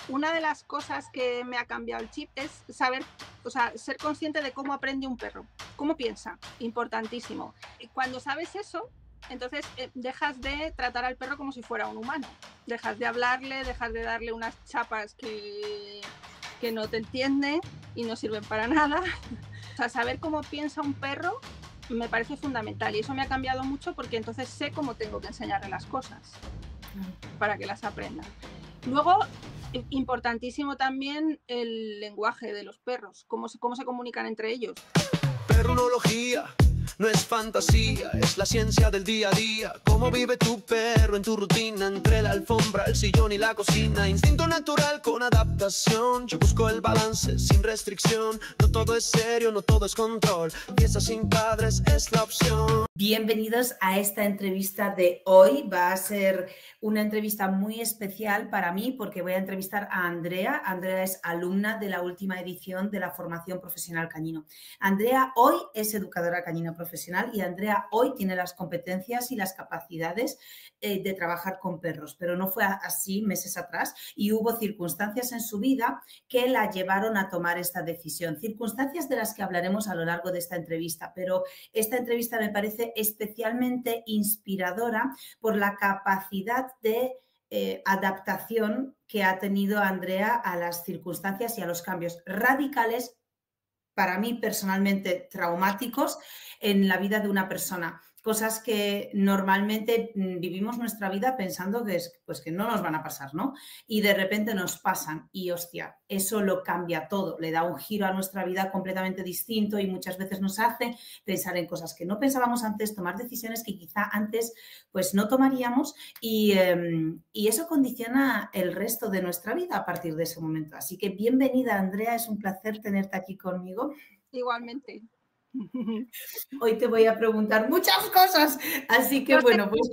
una de las cosas que me ha cambiado el chip es saber, o sea, ser consciente de cómo aprende un perro, cómo piensa, importantísimo. Y cuando sabes eso, entonces dejas de tratar al perro como si fuera un humano, dejas de hablarle, dejas de darle unas chapas que no te entiende y no sirven para nada. O sea, saber cómo piensa un perro me parece fundamental y eso me ha cambiado mucho porque entonces sé cómo tengo que enseñarle las cosas para que las aprenda. Luego, importantísimo también el lenguaje de los perros, cómo se comunican entre ellos. Perronología no es fantasía, es la ciencia del día a día. Cómo vive tu perro en tu rutina, entre la alfombra, el sillón y la cocina. Instinto natural con adaptación, yo busco el balance sin restricción. No todo es serio, no todo es control, pieza sin padres es la opción. Bienvenidos a esta entrevista de hoy. Va a ser una entrevista muy especial para mí porque voy a entrevistar a Andrea. Andrea es alumna de la última edición de la formación profesional cañino. Andrea hoy es educadora cañina profesional y Andrea hoy tiene las competencias y las capacidades de trabajar con perros, pero no fue así meses atrás y hubo circunstancias en su vida que la llevaron a tomar esta decisión. Circunstancias de las que hablaremos a lo largo de esta entrevista, pero esta entrevista me parece especialmente inspiradora por la capacidad de adaptación que ha tenido Andrea a las circunstancias y a los cambios radicales, para mí personalmente traumáticos, en la vida de una persona. Cosas que normalmente vivimos nuestra vida pensando que, pues, que no nos van a pasar, ¿no? Y de repente nos pasan y, hostia, eso lo cambia todo, le da un giro a nuestra vida completamente distinto y muchas veces nos hace pensar en cosas que no pensábamos antes, tomar decisiones que quizá antes pues no tomaríamos y eso condiciona el resto de nuestra vida a partir de ese momento. Así que bienvenida, Andrea, es un placer tenerte aquí conmigo. Igualmente. Hoy te voy a preguntar muchas cosas, así que bueno, pues...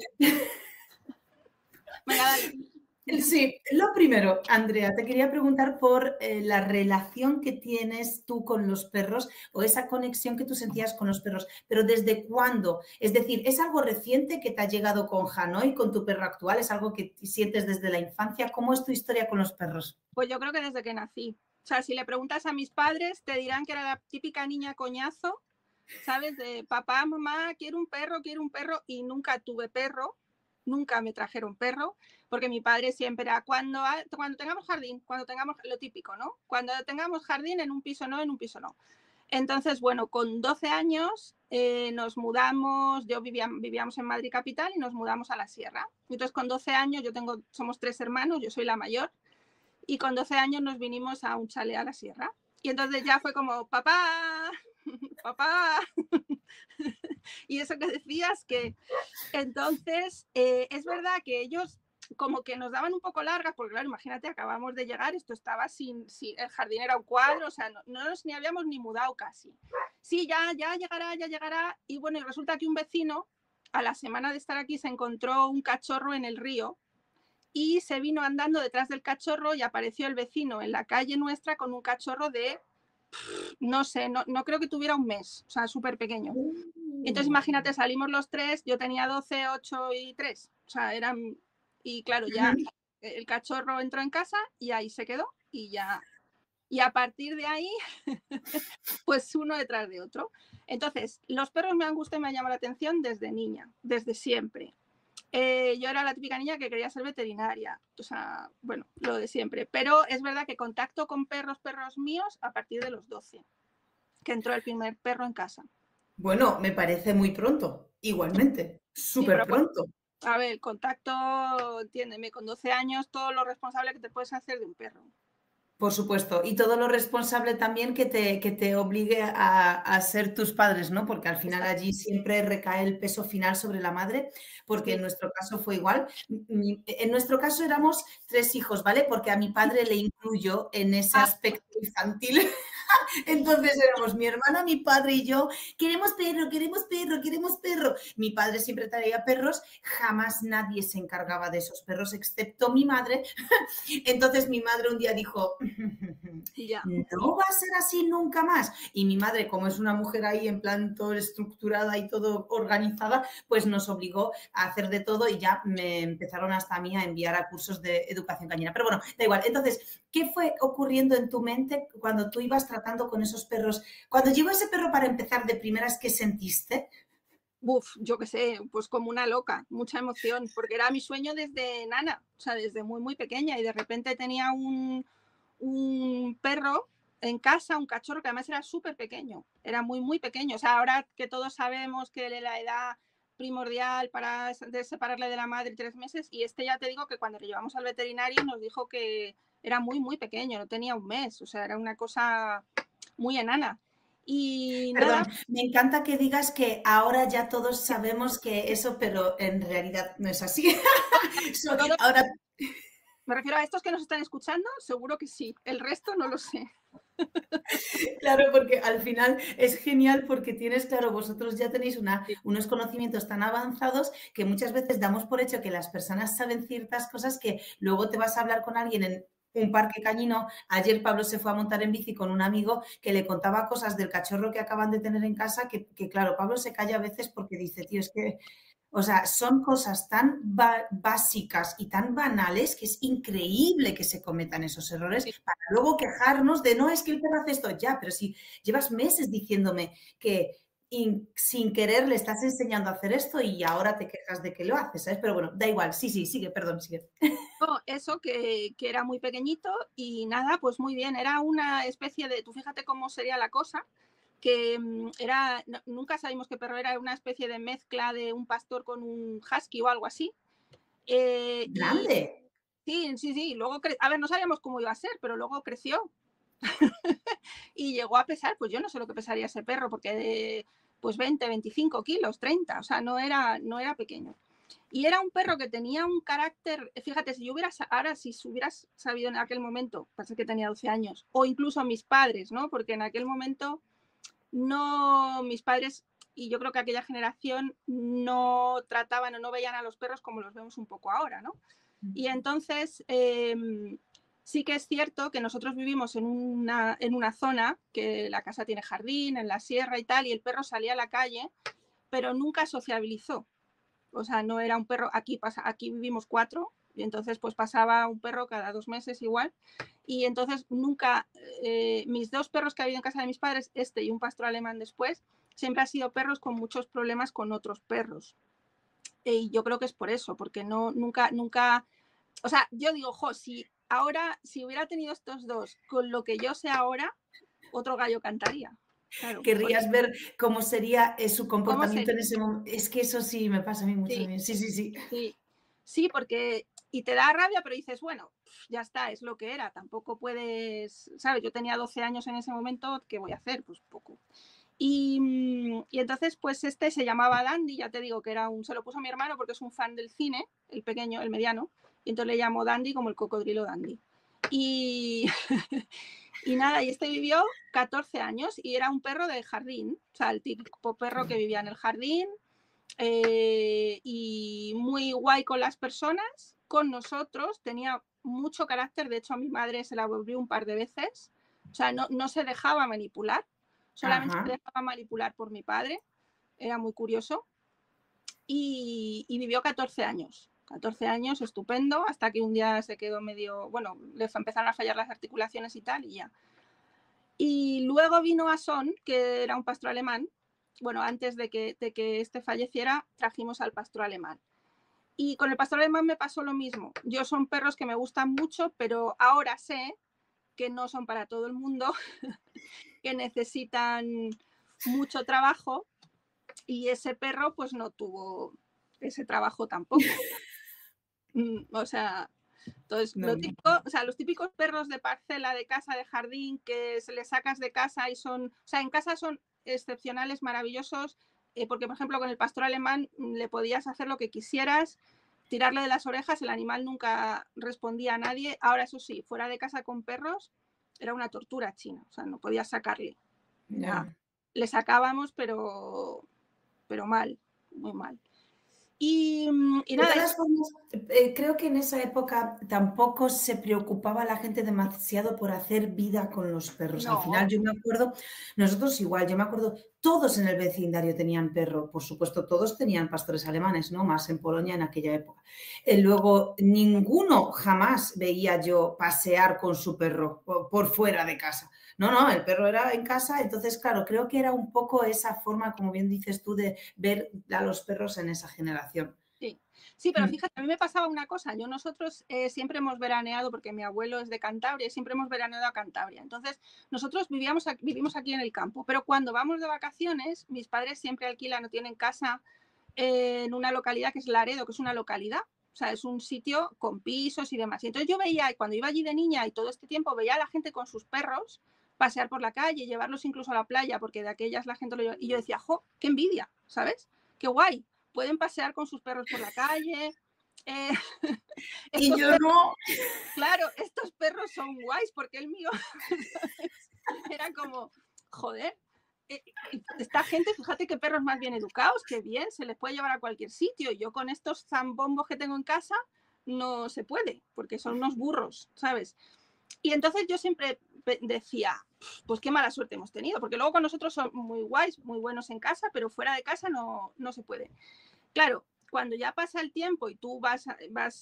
Venga, dale. Sí, lo primero, Andrea, te quería preguntar por la relación que tienes tú con los perros o esa conexión que tú sentías con los perros, pero ¿desde cuándo? Es decir, ¿es algo reciente que te ha llegado con Hanoi, con tu perro actual? ¿Es algo que sientes desde la infancia? ¿Cómo es tu historia con los perros? Pues yo creo que desde que nací. O sea, si le preguntas a mis padres, te dirán que era la típica niña coñazo, ¿sabes? De papá, mamá, quiero un perro, y nunca tuve perro, nunca me trajeron perro, porque mi padre siempre era cuando tengamos jardín, cuando tengamos lo típico, ¿no? Cuando tengamos jardín, en un piso no, en un piso no. Entonces, bueno, con 12 años nos mudamos, vivíamos en Madrid capital y nos mudamos a la sierra. Entonces, con 12 años, somos 3 hermanos, yo soy la mayor, y con 12 años nos vinimos a un chalet a la sierra. Y entonces ya fue como, papá, papá. Y eso que decías, que entonces es verdad que ellos como que nos daban un poco largas, porque claro, imagínate, acabamos de llegar, esto estaba sin el jardín era un cuadro, o sea, no nos ni habíamos ni mudado casi. Sí, ya llegará. Y bueno, y resulta que un vecino, a la semana de estar aquí, se encontró un cachorro en el río y se vino andando detrás del cachorro y apareció el vecino en la calle nuestra con un cachorro de, no sé, no creo que tuviera un mes, o sea, súper pequeño. Entonces, imagínate, salimos los tres, yo tenía 12, 8 y 3, o sea, eran, y claro, ya el cachorro entró en casa y ahí se quedó y ya, y a partir de ahí, pues uno detrás de otro. Entonces, los perros me han gustado y me han llamado la atención desde niña, desde siempre. Yo era la típica niña que quería ser veterinaria, o sea, bueno, lo de siempre. Pero es verdad que contacto con perros míos a partir de los 12, que entró el primer perro en casa. Bueno, me parece muy pronto, igualmente, Sí, súper pero pronto. a ver, el contacto, entiéndeme, con 12 años todo lo responsable que te puedes hacer de un perro. Por supuesto, y todo lo responsable también que te obligue a ser tus padres, ¿no? Porque al final Exacto. allí siempre recae el peso final sobre la madre, porque Sí. en nuestro caso fue igual. En nuestro caso éramos 3 hijos, ¿vale? Porque a mi padre le incluyo en ese aspecto infantil. Entonces éramos mi hermana, mi padre y yo, queremos perro, queremos perro, queremos perro. Mi padre siempre traía perros, jamás nadie se encargaba de esos perros, excepto mi madre. Entonces mi madre un día dijo, Ya. no va a ser así nunca más. Y mi madre, como es una mujer ahí en plan todo estructurada y todo organizada, pues nos obligó a hacer de todo y ya me empezaron hasta a mí a enviar a cursos de educación cañera. Pero bueno, da igual. Entonces, ¿qué fue ocurriendo en tu mente cuando tú ibas tratando con esos perros? Cuando llegó ese perro para empezar de primeras, ¿qué sentiste? Uf, yo qué sé, pues como una loca, mucha emoción, porque era mi sueño desde nana, o sea, desde muy, muy pequeña y de repente tenía un perro en casa, un cachorro que además era súper pequeño, era muy, muy pequeño. O sea, ahora que todos sabemos que la edad primordial para separarle de la madre 3 meses, y este ya te digo que cuando le llevamos al veterinario nos dijo que era muy, muy pequeño, no tenía un mes, o sea, era una cosa muy enana. Y Perdón, nada, me encanta que digas que ahora ya todos sabemos que eso, pero en realidad no es así. todo, Ahora, me refiero a estos que nos están escuchando, seguro que sí, el resto no lo sé. claro, porque al final es genial porque tienes, claro, vosotros ya tenéis unos conocimientos tan avanzados que muchas veces damos por hecho que las personas saben ciertas cosas que luego te vas a hablar con alguien en un parque cañino. Ayer Pablo se fue a montar en bici con un amigo que le contaba cosas del cachorro que acaban de tener en casa que claro, Pablo se calla a veces porque dice, tío, es que o sea, son cosas tan básicas y tan banales que es increíble que se cometan esos errores Sí. para luego quejarnos de no, es que el perro hace esto ya, pero si llevas meses diciéndome que sin querer le estás enseñando a hacer esto y ahora te quejas de que lo haces, ¿sabes? Pero bueno, da igual, sí, sigue, perdón, sigue. No, eso que era muy pequeñito y nada, pues muy bien, era una especie de, tú fíjate cómo sería la cosa, que era, no, nunca sabíamos qué perro era una especie de mezcla de un pastor con un husky o algo así. Y Grande. sí, sí, sí, luego, a ver, no sabíamos cómo iba a ser, pero luego creció y llegó a pesar, pues yo no sé lo que pesaría ese perro, porque pues 20, 25 kilos, 30, o sea, no era pequeño. Y era un perro que tenía un carácter, fíjate, si yo hubiera, ahora si hubieras sabido en aquel momento, pasa que tenía 12 años, o incluso mis padres, ¿no? Porque en aquel momento no, mis padres, y yo creo que aquella generación no trataban o no veían a los perros como los vemos un poco ahora, ¿no? Y entonces, sí que es cierto que nosotros vivimos en una zona que la casa tiene jardín, en la sierra y tal, y el perro salía a la calle, pero nunca sociabilizó. O sea, no era un perro, aquí vivimos 4, y entonces pues pasaba un perro cada 2 meses igual. Y entonces nunca, mis 2 perros que ha habido en casa de mis padres, este y un pastor alemán después, siempre han sido perros con muchos problemas con otros perros. Y yo creo que es por eso, porque nunca, o sea, yo digo, si hubiera tenido estos 2 con lo que yo sé ahora, otro gallo cantaría. Claro, Querrías ver cómo sería su ¿cómo comportamiento sería? en ese momento. Es que eso sí me pasa a mí mucho Sí, también. Sí. sí, sí, porque, y te da rabia, pero dices, bueno, ya está, es lo que era, tampoco puedes, ¿sabes? Yo tenía 12 años en ese momento, ¿qué voy a hacer? Pues poco. Y entonces, pues este se llamaba Dandy, ya te digo que se lo puso mi hermano porque es un fan del cine, el pequeño, el mediano, y entonces le llamó Dandy como el cocodrilo Dandy. Y, y nada, y este vivió 14 años y era un perro de jardín, o sea, el típico perro que vivía en el jardín, y muy guay con las personas, con nosotros, tenía mucho carácter, de hecho a mi madre se la volvió un par de veces, o sea, no se dejaba manipular, solamente Ajá. se dejaba manipular por mi padre, era muy curioso, y vivió 14 años. 14 años, estupendo, hasta que un día se quedó medio, bueno, le empezaron a fallar las articulaciones y tal, y ya. Y luego vino Ason, que era un pastor alemán. Bueno, antes de que este falleciera, trajimos al pastor alemán. Y con el pastor alemán me pasó lo mismo. Yo son perros que me gustan mucho, pero ahora sé que no son para todo el mundo, que necesitan mucho trabajo, y ese perro pues no tuvo ese trabajo tampoco. O sea, entonces, No. los típicos perros de parcela, de casa, de jardín, que se les sacas de casa y o sea, en casa son excepcionales, maravillosos, porque, por ejemplo, con el pastor alemán le podías hacer lo que quisieras, tirarle de las orejas, el animal nunca respondía a nadie. Ahora, eso sí, fuera de casa con perros, era una tortura China, o sea, no podías sacarle. Ya. Le sacábamos, pero mal, muy mal. Y De nada, todas formas, creo que en esa época tampoco se preocupaba la gente demasiado por hacer vida con los perros. Al final, no, yo me acuerdo, nosotros igual, yo me acuerdo, todos en el vecindario tenían perro, por supuesto, todos tenían pastores alemanes, ¿no? Más en Polonia en aquella época. Luego, ninguno jamás veía yo pasear con su perro por fuera de casa. No, no, el perro era en casa, entonces, claro, creo que era un poco esa forma, como bien dices tú, de ver a los perros en esa generación. sí, pero fíjate, a mí me pasaba una cosa. Nosotros siempre hemos veraneado, porque mi abuelo es de Cantabria, y siempre hemos veraneado a Cantabria. Entonces, nosotros vivimos aquí en el campo, pero cuando vamos de vacaciones, mis padres siempre alquilan o tienen casa en una localidad que es Laredo, que es una localidad. O sea, es un sitio con pisos y demás. Y entonces yo veía, cuando iba allí de niña y todo este tiempo, veía a la gente con sus perros pasear por la calle, llevarlos incluso a la playa, porque de aquellas la gente lo lleva. Y yo decía, ¡jo, qué envidia! ¿Sabes? ¡Qué guay! Pueden pasear con sus perros por la calle. Eh, Y yo perros, no. claro, estos perros son guays, porque el mío era como, joder, esta gente, fíjate qué perros más bien educados, qué bien, se les puede llevar a cualquier sitio. Yo con estos zambombos que tengo en casa no se puede, porque son unos burros, ¿sabes? Y entonces yo siempre decía, pues qué mala suerte hemos tenido, porque luego con nosotros son muy guays, muy buenos en casa, pero fuera de casa no se puede. Claro, cuando ya pasa el tiempo y tú vas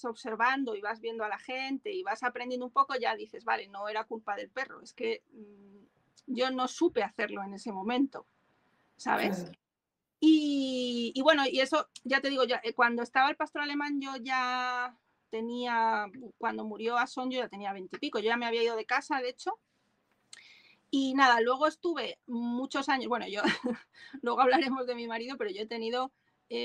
observando y vas viendo a la gente y vas aprendiendo un poco, ya dices, vale, no era culpa del perro, es que yo no supe hacerlo en ese momento, ¿sabes? Claro. Y bueno, y eso, ya te digo, cuando estaba el pastor alemán yo ya tenía, cuando murió Asón yo ya tenía 20 y pico, yo ya me había ido de casa, de hecho. Y nada, luego estuve muchos años, bueno, yo, luego hablaremos de mi marido, pero yo he tenido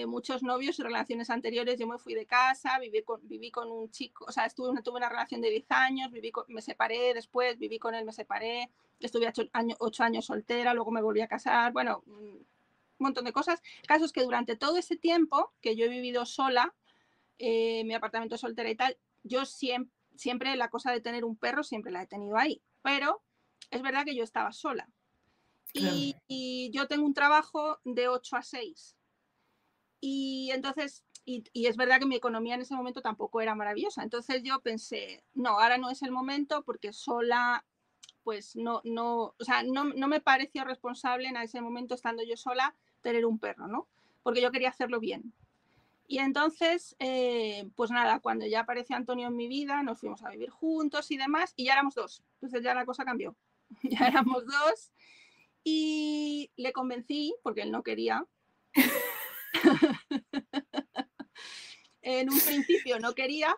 muchos novios y relaciones anteriores. Yo me fui de casa, viví con un chico, o sea, tuve una relación de 10 años, me separé después, viví con él, me separé, estuve 8 años soltera, luego me volví a casar, bueno, un montón de cosas. El caso es que durante todo ese tiempo que yo he vivido sola, mi apartamento soltera y tal, yo siempre la cosa de tener un perro siempre la he tenido ahí, pero es verdad que yo estaba sola. Claro. Y yo tengo un trabajo de 8 a 6. Y entonces, y es verdad que mi economía en ese momento tampoco era maravillosa. Entonces yo pensé, no, ahora no es el momento porque sola, pues no me pareció responsable en ese momento, estando yo sola, tener un perro, ¿no? Porque yo quería hacerlo bien. Y entonces, pues nada, cuando ya apareció Antonio en mi vida, nos fuimos a vivir juntos y demás, y ya éramos dos. Entonces ya la cosa cambió. Ya éramos dos y le convencí, porque él no quería. En un principio no quería,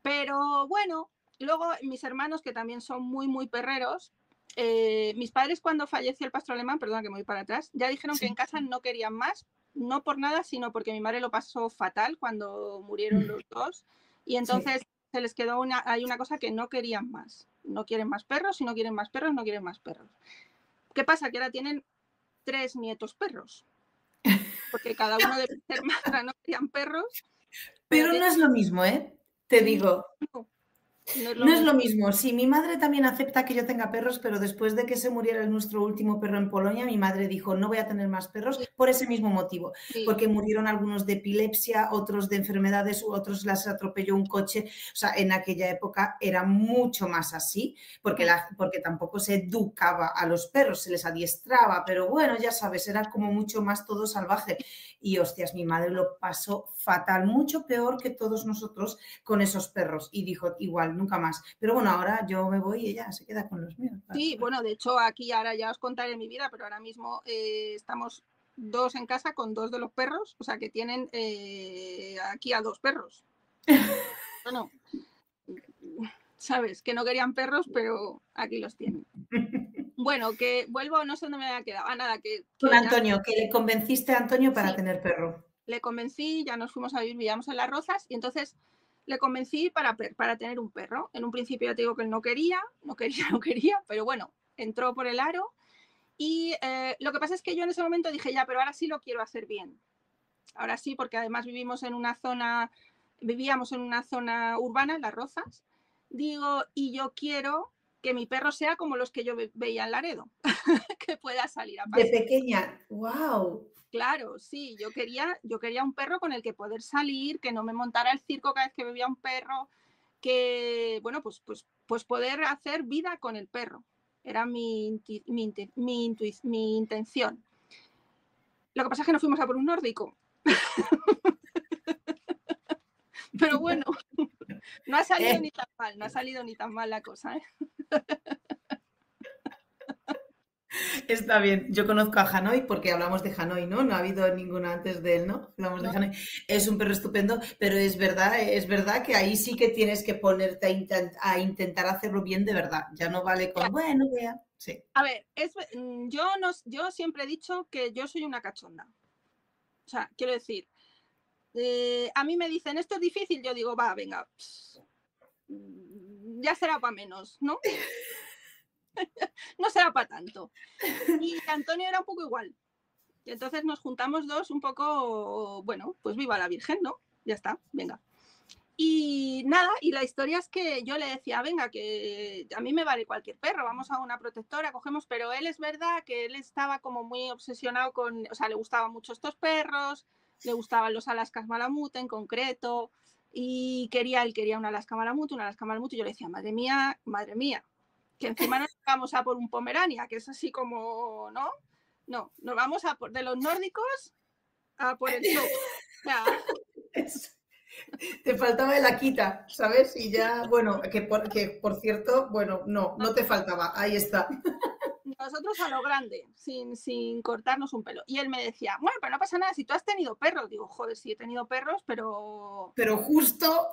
pero bueno, luego mis hermanos, que también son muy, muy perreros, mis padres cuando falleció el pastor alemán, perdón que me voy para atrás, ya dijeron que en casa no querían más, no por nada, sino porque mi madre lo pasó fatal cuando murieron los dos, y entonces se les quedó hay una cosa que no querían más. No quieren más perros, y no quieren más perros, no quieren más perros. ¿Qué pasa? Que ahora tienen 3 nietos perros, porque cada uno de mis hermanas no querían perros, pero Pero no es lo mismo, ¿eh? Te digo. no es lo No es mismo. lo mismo. Sí, mi madre también acepta que yo tenga perros, pero después de que se muriera nuestro último perro en Polonia, mi madre dijo, no voy a tener más perros Sí, por ese mismo motivo, sí. porque murieron algunos de epilepsia, otros de enfermedades, otros las atropelló un coche. O sea, en aquella época era mucho más así, porque tampoco se educaba a los perros, se les adiestraba, pero bueno, ya sabes, era como mucho más todo salvaje. Y hostias, mi madre lo pasó fatal, mucho peor que todos nosotros con esos perros. Y dijo, igual, nunca más. Pero bueno, ahora yo me voy y ella se queda con los míos. Sí, bueno, de hecho aquí ahora ya os contaré mi vida, pero ahora mismo estamos 2 en casa con 2 de los perros, o sea que tienen aquí a 2 perros. Bueno, sabes, que no querían perros, pero aquí los tienen. Bueno, que vuelvo, no sé dónde me había quedado. Ah, nada, Con ya, Antonio, que le convenciste a Antonio para sí, tener perro. le convencí, ya nos fuimos a vivir, vivíamos en Las Rozas, y entonces le convencí para tener un perro. En un principio ya te digo que él no quería, pero bueno, entró por el aro. Y lo que pasa es que yo en ese momento dije, ya, pero ahora sí lo quiero hacer bien. Ahora sí, porque además vivíamos en una zona urbana, en Las Rozas. Digo, y yo quiero que mi perro sea como los que yo veía en Laredo, que pueda salir a De pasear. pequeña, wow. Claro, sí, yo quería un perro con el que poder salir, que no me montara el circo cada vez que veía un perro, que, bueno, pues poder hacer vida con el perro. Era mi intención. Lo que pasa es que no fuimos a por un nórdico. Pero bueno, no ha salido ni tan mal, no ha salido ni tan mal la cosa, ¿eh? Está bien. Yo conozco a Hanoi porque hablamos de Hanoi, ¿no? No ha habido ninguna antes de él, ¿no? Hablamos de No, Hanoi. Es un perro estupendo, pero es verdad que ahí sí que tienes que ponerte a intentar hacerlo bien de verdad. Ya no vale con, bueno, vea. Sí. a ver, yo siempre he dicho que yo soy una cachonda. O sea, quiero decir, a mí me dicen, esto es difícil, yo digo, va, venga, ya será para menos, ¿no? No será para tanto. Y Antonio era un poco igual. Y entonces nos juntamos dos un poco, bueno, pues viva la Virgen, ¿no? Ya está, venga. Y nada, y la historia es que yo le decía, venga, que a mí me vale cualquier perro, vamos a una protectora, cogemos, pero él es verdad que él estaba como muy obsesionado con, o sea, le gustaban mucho estos perros, le gustaban los Alaskas Malamute en concreto, y él quería una Alaska Malamute, y yo le decía, madre mía, que encima nos vamos a por un Pomerania, que es así como, ¿no? No, nos vamos a por de los nórdicos a por el show. O sea, Te faltaba el Akita, ¿sabes? Y ya, bueno, que por cierto, bueno, no te faltaba, ahí está. nosotros a lo grande, sin cortarnos un pelo. Y él me decía, bueno, pero no pasa nada, si tú has tenido perros. Digo, joder, sí he tenido perros, pero justo...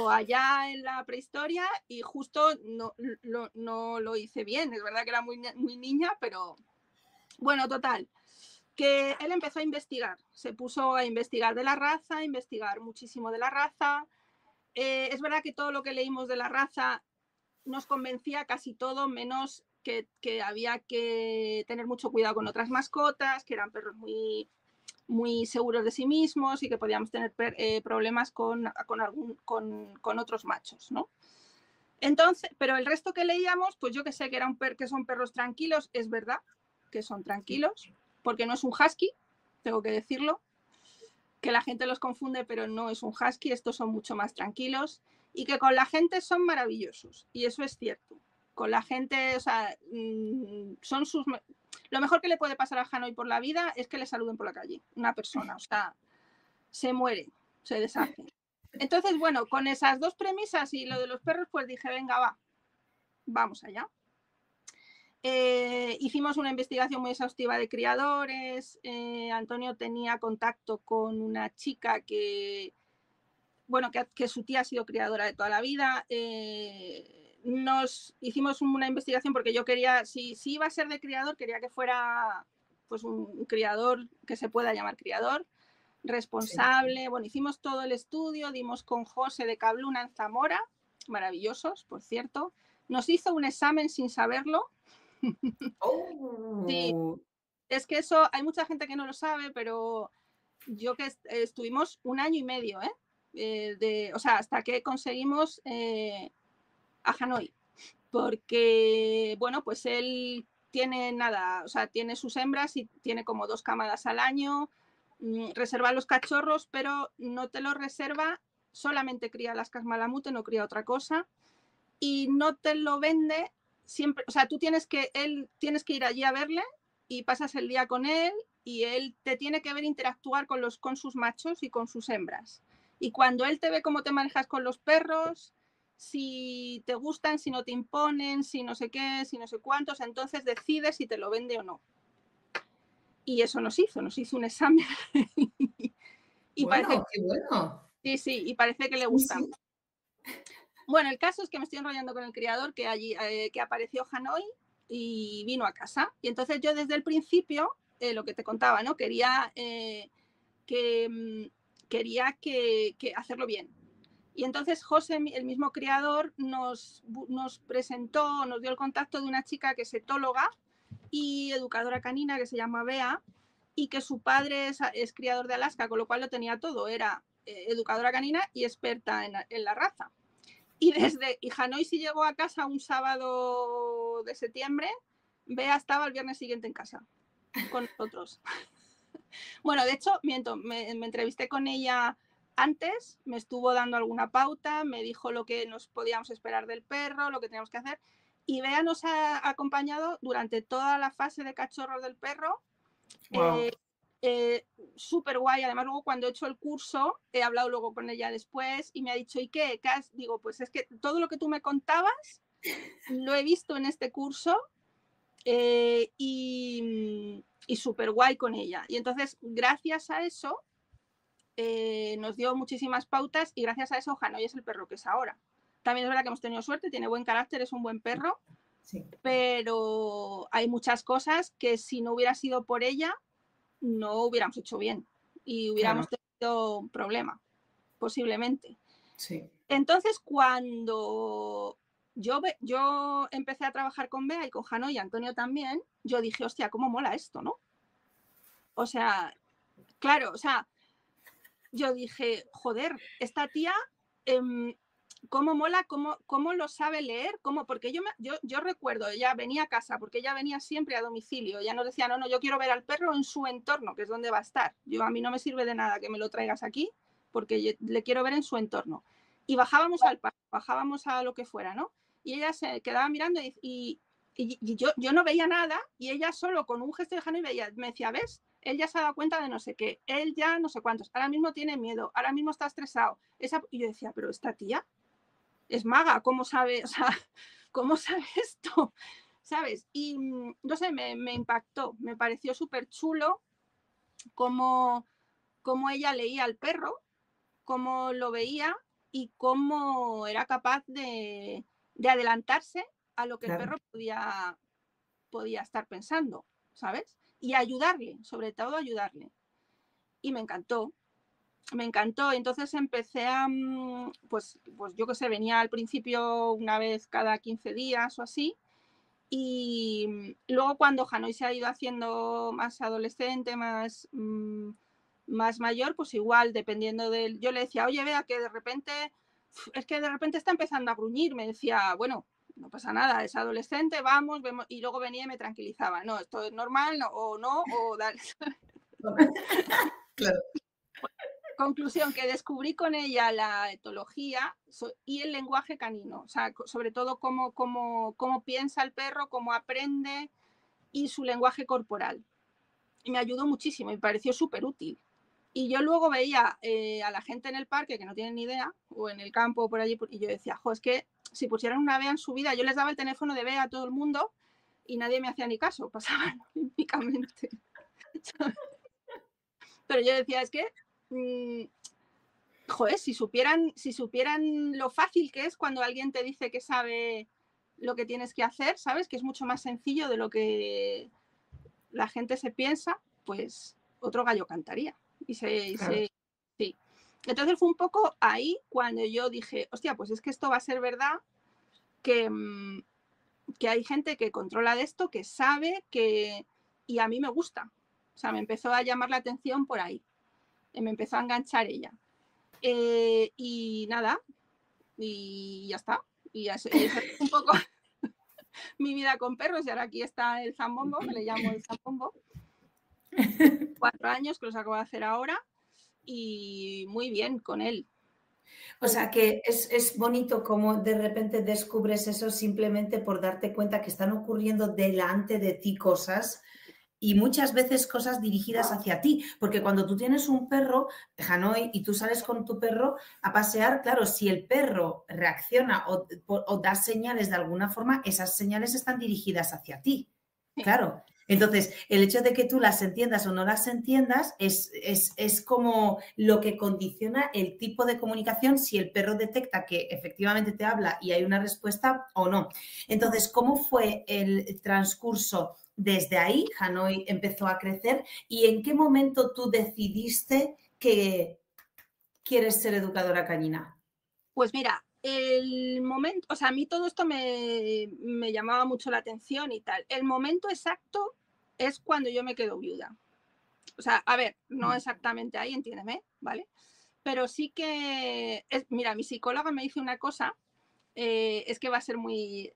allá en la prehistoria y justo no lo hice bien. Es verdad que era muy, muy niña, pero bueno, total. Que él empezó a investigar, se puso a investigar de la raza, a investigar muchísimo de la raza. Es verdad que todo lo que leímos de la raza nos convencía casi todo, menos que había que tener mucho cuidado con otras mascotas, que eran perros muy, muy seguros de sí mismos y que podíamos tener problemas con otros machos, ¿no? Entonces, pero el resto que leíamos, pues yo que sé que, que son perros tranquilos, es verdad que son tranquilos, porque no es un husky, tengo que decirlo, que la gente los confunde, pero no es un husky, estos son mucho más tranquilos y que con la gente son maravillosos, y eso es cierto. Con la gente, o sea, son sus... Lo mejor que le puede pasar a Hanoi por la vida es que le saluden por la calle, una persona, o sea, se muere, se deshace. Entonces, bueno, con esas dos premisas y lo de los perros, pues dije, venga, vamos allá. Hicimos una investigación muy exhaustiva de criadores. Antonio tenía contacto con una chica que, bueno, que su tía ha sido criadora de toda la vida. Nos hicimos una investigación porque yo quería, si iba a ser de criador, quería que fuera pues un criador que se pueda llamar criador, responsable. Sí. Bueno, hicimos todo el estudio, dimos con José de Cabluna en Zamora, maravillosos, por cierto. Nos hizo un examen sin saberlo. Oh. Sí, es que eso hay mucha gente que no lo sabe, pero yo que estuvimos 1 año y medio, o sea, hasta que conseguimos a Hanoi, porque, bueno, pues él tiene nada, o sea, tiene sus hembras y tiene como 2 camadas al año, reserva los cachorros, pero no te los reserva, solamente cría Alaskas Malamute, no cría otra cosa, y no te lo vende siempre, o sea, tú tienes que ir allí a verle y pasas el día con él y él te tiene que ver interactuar con sus machos y con sus hembras. Y cuando él te ve cómo te manejas con los perros, si te gustan, si no te imponen, si no sé qué, si no sé cuántos, entonces decides si te lo vende o no. Y eso nos hizo un examen. Y bueno, parece, qué bueno. Sí, y parece que le gusta. Sí. Bueno, el caso es que me estoy enrollando con el criador, que apareció Hanoi y vino a casa. Y entonces yo desde el principio, lo que te contaba, ¿no? Quería hacerlo bien. Y entonces José, el mismo criador, nos presentó, nos dio el contacto de una chica que es etóloga y educadora canina que se llama Bea y que su padre es criador de Alaska, con lo cual lo tenía todo. Era educadora canina y experta en la raza. y Hanoi sí llegó a casa un sábado de septiembre, Bea estaba el viernes siguiente en casa con nosotros. Bueno, de hecho, miento, me entrevisté con ella antes, me estuvo dando alguna pauta, me dijo lo que nos podíamos esperar del perro, lo que teníamos que hacer, y Bea nos ha acompañado durante toda la fase de cachorro del perro. Wow. Súper guay. Además, luego cuando he hecho el curso, he hablado luego con ella después y me ha dicho, ¿y qué? Digo, pues es que todo lo que tú me contabas lo he visto en este curso y súper guay con ella. Y entonces, gracias a eso, nos dio muchísimas pautas y gracias a eso Hanoi es el perro que es ahora. También es verdad que hemos tenido suerte, tiene buen carácter, es un buen perro, sí. Pero hay muchas cosas que si no hubiera sido por ella, no hubiéramos hecho bien y hubiéramos tenido un problema, posiblemente. Sí. Entonces, cuando yo empecé a trabajar con Bea y con Hanoi y Antonio también, yo dije, hostia, cómo mola esto, ¿no? O sea, claro, o sea, yo dije, joder, esta tía, cómo mola, cómo lo sabe leer, porque yo recuerdo, ella venía a casa, porque ella venía siempre a domicilio, ella nos decía, no, yo quiero ver al perro en su entorno, que es donde va a estar. A mí no me sirve de nada que me lo traigas aquí, porque le quiero ver en su entorno. Y bajábamos al parque, bajábamos a lo que fuera, ¿no? Y ella se quedaba mirando y yo no veía nada, y ella solo con un gesto de Hanoi me decía, ¿ves? Él ya se ha dado cuenta de no sé qué, él ya no sé cuántos, ahora mismo tiene miedo, ahora mismo está estresado. Y yo decía, pero esta tía es maga, ¿cómo sabe? O sea, ¿cómo sabe esto? ¿Sabes? Y no sé, me impactó, me pareció súper chulo cómo ella leía al perro, cómo lo veía y cómo era capaz de adelantarse a lo que el perro podía estar pensando, ¿sabes? Y ayudarle, sobre todo ayudarle. Y me encantó. Entonces empecé a, pues yo qué sé, venía al principio una vez cada 15 días o así. Y luego cuando Hanoi se ha ido haciendo más adolescente, más mayor, pues igual, dependiendo del... Yo le decía, oye, vea que de repente, está empezando a gruñir. Me decía, bueno, no pasa nada, es adolescente, vamos, vemos. Y luego venía y me tranquilizaba. No, esto es normal, o dale. Claro. Conclusión, que descubrí con ella la etología y el lenguaje canino, o sea, sobre todo cómo piensa el perro, cómo aprende y su lenguaje corporal. Y me ayudó muchísimo, me pareció súper útil. Y yo luego veía a la gente en el parque que no tienen ni idea, o en el campo o por allí, y yo decía, jo, es que si pusieran una Bea en su vida, yo les daba el teléfono de Bea a todo el mundo y nadie me hacía ni caso, pasaban olímpicamente. Pero yo decía, es que, joder, si supieran lo fácil que es cuando alguien te dice que sabe lo que tienes que hacer, ¿sabes? Que es mucho más sencillo de lo que la gente se piensa, pues otro gallo cantaría. Sí. Entonces fue un poco ahí cuando yo dije, hostia, pues es que esto va a ser verdad, que hay gente que controla de esto, que sabe, y a mí me gusta. O sea, me empezó a llamar la atención por ahí. Me empezó a enganchar ella. Y nada, y ya está. Y eso es un poco mi vida con perros. Y ahora aquí está el Zambombo, que le llamo el Zambombo. 4 años que los acabo de hacer ahora y muy bien con él. O sea que es bonito como de repente descubres eso simplemente por darte cuenta que están ocurriendo delante de ti cosas y muchas veces cosas dirigidas hacia ti, porque cuando tú tienes un perro, Hanoi, y tú sales con tu perro a pasear, claro, si el perro reacciona o da señales de alguna forma, esas señales están dirigidas hacia ti, claro. Entonces, el hecho de que tú las entiendas o no las entiendas es como lo que condiciona el tipo de comunicación, si el perro detecta que efectivamente te habla y hay una respuesta o no. Entonces, ¿cómo fue el transcurso? Desde ahí, Hanoi empezó a crecer. ¿Y en qué momento tú decidiste que quieres ser educadora canina? Pues mira, el momento, o sea, a mí todo esto me llamaba mucho la atención y tal. El momento exacto es cuando yo me quedo viuda. O sea, a ver, no exactamente ahí, entiéndeme, ¿vale? Pero sí que, mira, mi psicóloga me dice una cosa es que va a ser muy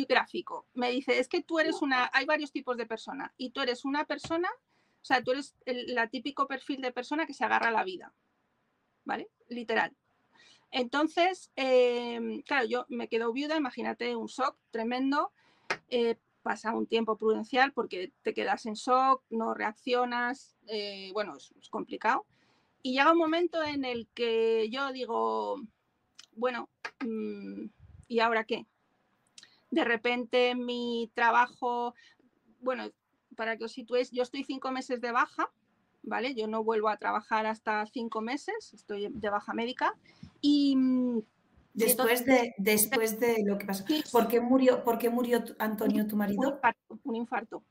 gráfico. Me dice, es que tú eres hay varios tipos de persona y tú eres una persona, o sea, tú eres el típico perfil de persona que se agarra a la vida, ¿vale? Literal. Entonces, claro, yo me quedo viuda, imagínate un shock tremendo, pasa un tiempo prudencial porque te quedas en shock, no reaccionas, bueno, es complicado. Y llega un momento en el que yo digo, bueno, ¿y ahora qué? De repente mi trabajo, bueno, para que os situéis, yo estoy 5 meses de baja, ¿vale? Yo no vuelvo a trabajar hasta 5 meses, estoy de baja médica y... Después de lo que pasó. Sí, ¿Por qué murió Antonio, tu marido? Un infarto.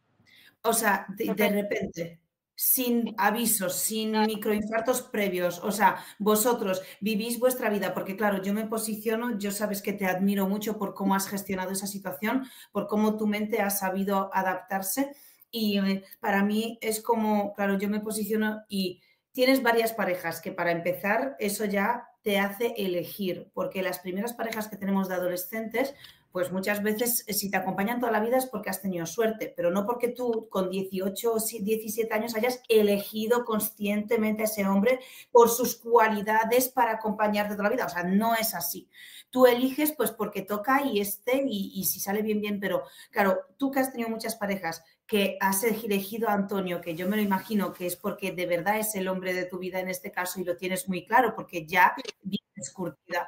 O sea, de repente, sin avisos, sin microinfartos previos. O sea, vosotros vivís vuestra vida, porque claro, yo me posiciono, yo sabes que te admiro mucho por cómo has gestionado esa situación, por cómo tu mente ha sabido adaptarse. Y para mí es como, claro, yo me posiciono y tienes varias parejas que para empezar eso ya te hace elegir, porque las primeras parejas que tenemos de adolescentes, pues muchas veces si te acompañan toda la vida es porque has tenido suerte, pero no porque tú con 18 o 17 años hayas elegido conscientemente a ese hombre por sus cualidades para acompañarte toda la vida. O sea, no es así. Tú eliges pues porque toca y si sale bien, bien, pero claro, tú que has tenido muchas parejas, que has elegido a Antonio, que yo me lo imagino que es porque de verdad es el hombre de tu vida en este caso y lo tienes muy claro porque ya vienes curtida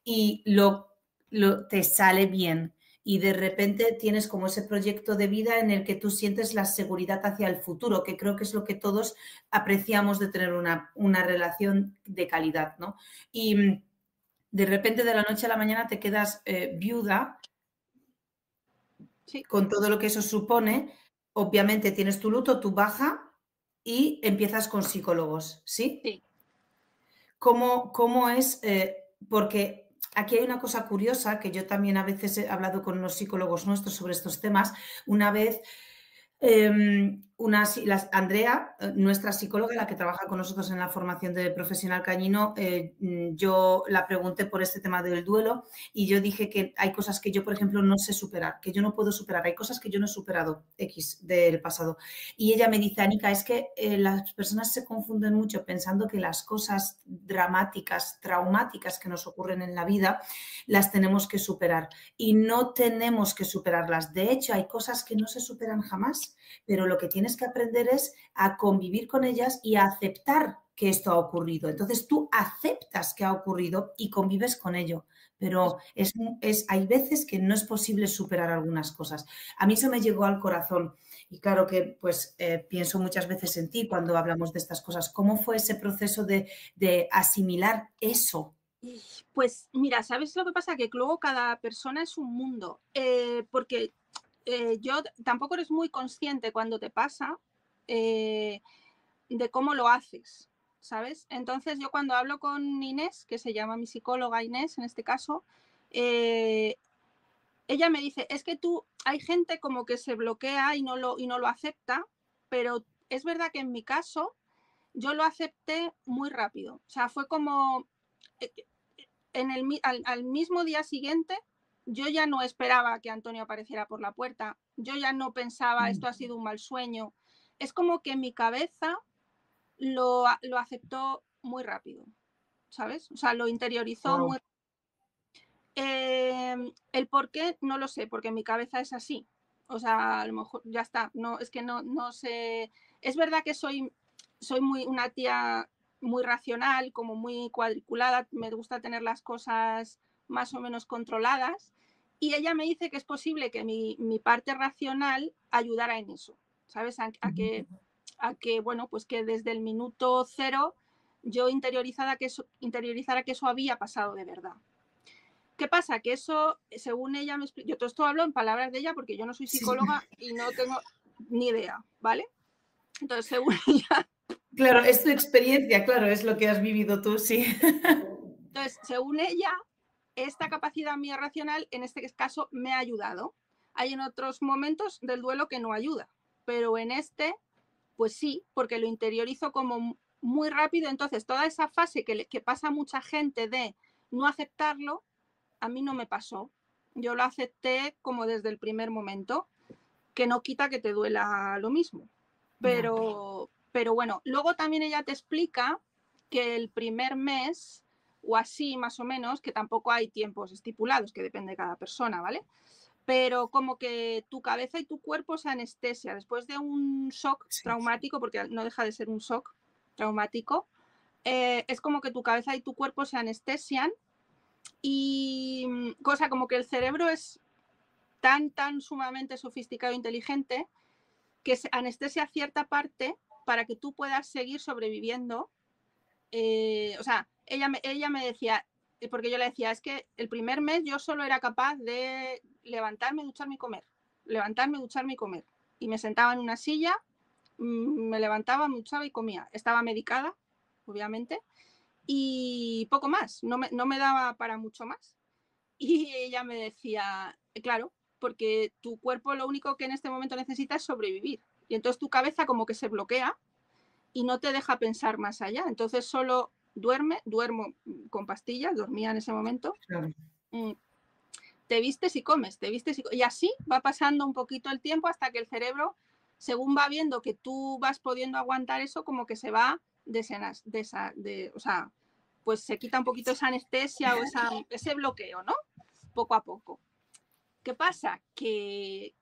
y te sale bien y de repente tienes como ese proyecto de vida en el que tú sientes la seguridad hacia el futuro, que creo que es lo que todos apreciamos de tener una relación de calidad, ¿no? Y de repente de la noche a la mañana te quedas viuda, sí, con todo lo que eso supone. Obviamente tienes tu luto, tu baja y empiezas con psicólogos, ¿sí? sí. ¿Cómo es? Porque aquí hay una cosa curiosa que yo también a veces he hablado con unos psicólogos nuestros sobre estos temas. Una vez Andrea, nuestra psicóloga, la que trabaja con nosotros en la formación de profesional cañino, yo la pregunté por este tema del duelo y yo dije que hay cosas que yo, por ejemplo, no sé superar, que yo no puedo superar. Hay cosas que yo no he superado, X, del pasado. Y ella me dice, Anika, es que las personas se confunden mucho pensando que las cosas dramáticas, traumáticas que nos ocurren en la vida, las tenemos que superar. Y no tenemos que superarlas. De hecho, hay cosas que no se superan jamás, pero lo que tienes que aprender es a convivir con ellas y a aceptar que esto ha ocurrido. Entonces tú aceptas que ha ocurrido y convives con ello, pero hay veces que no es posible superar algunas cosas. A mí eso me llegó al corazón y claro que pues pienso muchas veces en ti cuando hablamos de estas cosas. ¿Cómo fue ese proceso de asimilar eso? Pues mira, ¿sabes lo que pasa? Que luego cada persona es un mundo, porque yo tampoco eres muy consciente cuando te pasa de cómo lo haces, ¿sabes? Entonces yo cuando hablo con Inés, que se llama mi psicóloga Inés en este caso, ella me dice, es que hay gente como que se bloquea y no lo acepta, pero es verdad que en mi caso yo lo acepté muy rápido, o sea, fue como al mismo día siguiente yo ya no esperaba que Antonio apareciera por la puerta, yo ya no pensaba esto ha sido un mal sueño, es como que mi cabeza lo aceptó muy rápido, ¿sabes? O sea, lo interiorizó muy rápido. El por qué no lo sé, porque mi cabeza es así, o sea, a lo mejor ya está, no, es que no sé, es verdad que soy una tía muy racional, como muy cuadriculada, me gusta tener las cosas más o menos controladas y ella me dice que es posible que mi parte racional ayudara en eso, ¿sabes? A que, bueno, pues que desde el minuto cero yo interiorizara que eso había pasado de verdad. ¿Qué pasa? Que eso, según ella me explica, yo todo esto hablo en palabras de ella porque yo no soy psicóloga y no tengo ni idea, ¿vale? Entonces, según ella... Claro, es tu experiencia, claro, es lo que has vivido tú, sí. Entonces, según ella, esta capacidad mía racional, en este caso, me ha ayudado. Hay en otros momentos del duelo que no ayuda, pero en este, pues sí, porque lo interiorizo como muy rápido. Entonces, toda esa fase que pasa mucha gente de no aceptarlo, a mí no me pasó. Yo lo acepté como desde el primer momento, que no quita que te duela lo mismo. Pero bueno, luego también ella te explica que el primer mes o así más o menos, que tampoco hay tiempos estipulados, que depende de cada persona, ¿vale? Pero como que tu cabeza y tu cuerpo se anestesia después de un shock traumático, porque no deja de ser un shock traumático, es como que tu cabeza y tu cuerpo se anestesian y cosa como que el cerebro es tan sumamente sofisticado e inteligente que se anestesia cierta parte para que tú puedas seguir sobreviviendo. O sea, ella me decía, porque yo le decía, es que el primer mes yo solo era capaz de levantarme, ducharme y comer. Levantarme, ducharme y comer. Y me sentaba en una silla, me levantaba, me duchaba y comía. Estaba medicada, obviamente, y poco más. No me daba para mucho más. Y ella me decía, claro, porque tu cuerpo lo único que en este momento necesita es sobrevivir. Y entonces tu cabeza como que se bloquea y no te deja pensar más allá. Entonces solo duermo con pastillas, dormía en ese momento. Claro. Te vistes y comes, y así va pasando un poquito el tiempo hasta que el cerebro, según va viendo que tú vas pudiendo aguantar eso, como que se va o sea, pues se quita un poquito esa anestesia o ese bloqueo, ¿no? Poco a poco. ¿Qué pasa? Que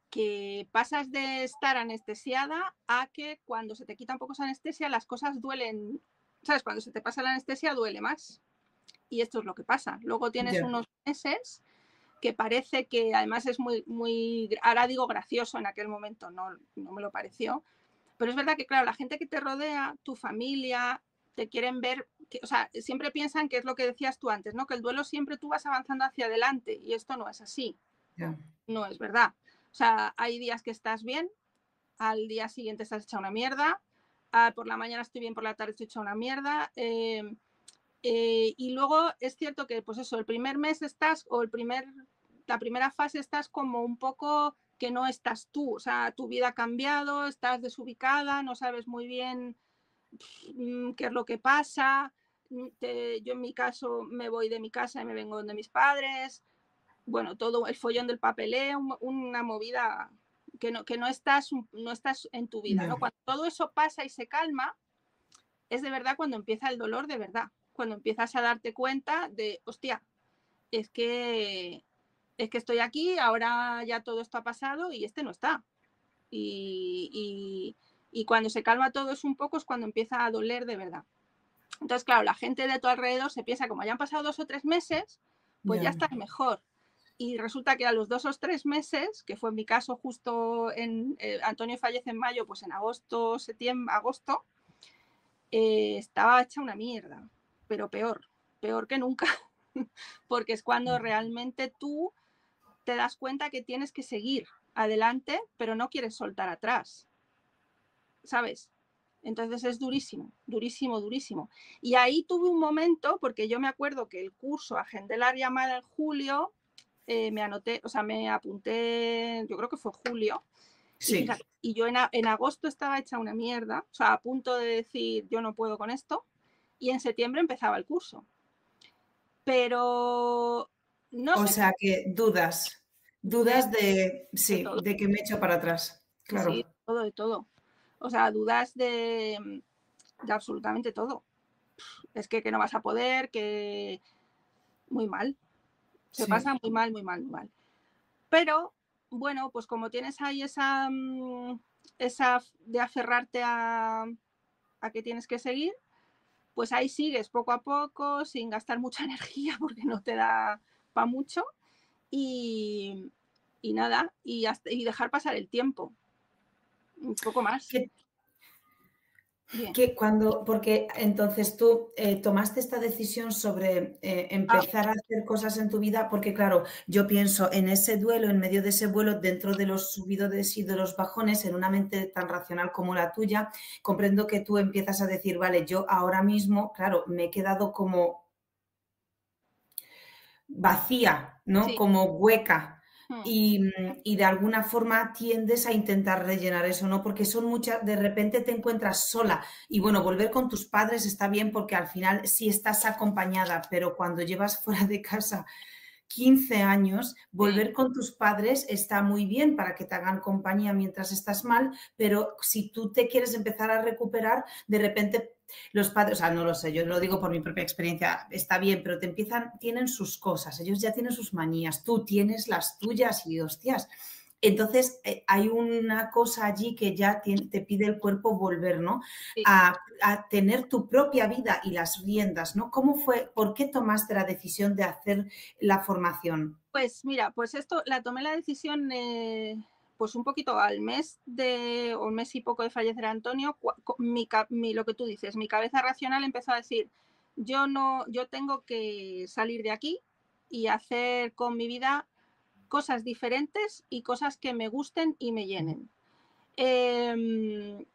pasas de estar anestesiada a que cuando se te quita un poco esa anestesia las cosas duelen, ¿sabes? Cuando se te pasa la anestesia duele más. Y esto es lo que pasa. Luego tienes unos meses que parece que además es muy, ahora digo gracioso, en aquel momento no me lo pareció, pero es verdad que claro, la gente que te rodea, tu familia, te quieren ver, o sea, siempre piensan que es lo que decías tú antes, ¿no? Que el duelo siempre tú vas avanzando hacia adelante y esto no es así. No es verdad. O sea, hay días que estás bien, al día siguiente estás hecha una mierda, por la mañana estoy bien, por la tarde estoy hecha una mierda. Y luego es cierto que, pues eso, el primer mes estás, o la primera fase estás como un poco que no estás tú, o sea, tu vida ha cambiado, estás desubicada, no sabes muy bien qué es lo que pasa. Yo en mi caso me voy de mi casa y me vengo donde mis padres. Bueno, todo el follón del papeleo, una movida que no estás en tu vida, ¿no? Cuando todo eso pasa y se calma, es de verdad cuando empieza el dolor de verdad, cuando empiezas a darte cuenta de, hostia, es que estoy aquí, ahora ya todo esto ha pasado y este no está. Y cuando se calma todo es cuando empieza a doler de verdad. Entonces, claro, la gente de tu alrededor se piensa, como ya han pasado 2 o 3 meses, pues ya estás mejor. Y resulta que a los 2 o 3 meses, que fue en mi caso justo Antonio fallece en mayo, pues en agosto, estaba hecha una mierda, pero peor que nunca, porque es cuando realmente tú te das cuenta que tienes que seguir adelante, pero no quieres soltar atrás, ¿sabes? Entonces es durísimo, durísimo, durísimo. Y ahí tuve un momento, porque yo me acuerdo que el curso agendé la llamada en julio, me apunté, yo creo que fue julio, sí. Y yo en agosto estaba hecha una mierda, o sea, a punto de decir yo no puedo con esto, y en septiembre empezaba el curso. Pero no sé. O sea que dudas de que me echo para atrás. Claro. Sí, de todo. O sea, dudas de absolutamente todo. Es que no vas a poder, que muy mal. Se pasa muy mal, muy mal, muy mal. Pero, bueno, pues como tienes ahí esa de aferrarte a que tienes que seguir, pues ahí sigues poco a poco, sin gastar mucha energía porque no te da para mucho y nada, y dejar pasar el tiempo. Un poco más. Porque entonces tú tomaste esta decisión sobre empezar a hacer cosas en tu vida, porque claro, yo pienso en ese duelo, en medio de ese vuelo, dentro de los subidones y de los bajones, en una mente tan racional como la tuya, comprendo que tú empiezas a decir, vale, yo ahora mismo, claro, me he quedado como vacía, ¿no? Sí. Como hueca. Y de alguna forma tiendes a intentar rellenar eso, ¿no? Porque son muchas, de repente te encuentras sola y bueno, volver con tus padres está bien porque al final sí estás acompañada, pero cuando llevas fuera de casa 15 años, volver con tus padres está muy bien para que te hagan compañía mientras estás mal, pero si tú te quieres empezar a recuperar, de repente los padres, o sea, no lo sé, yo lo digo por mi propia experiencia, está bien, pero tienen sus cosas, ellos ya tienen sus manías, tú tienes las tuyas y hostias. Entonces, hay una cosa allí que ya te pide el cuerpo volver, ¿no? Sí. A tener tu propia vida y las riendas, ¿no? ¿Cómo fue? ¿Por qué tomaste la decisión de hacer la formación? Pues mira, pues esto tomé la decisión pues un poquito al mes o un mes y poco de fallecer a Antonio, lo que tú dices, mi cabeza racional empezó a decir, yo tengo que salir de aquí y hacer con mi vida cosas diferentes y cosas que me gusten y me llenen. Y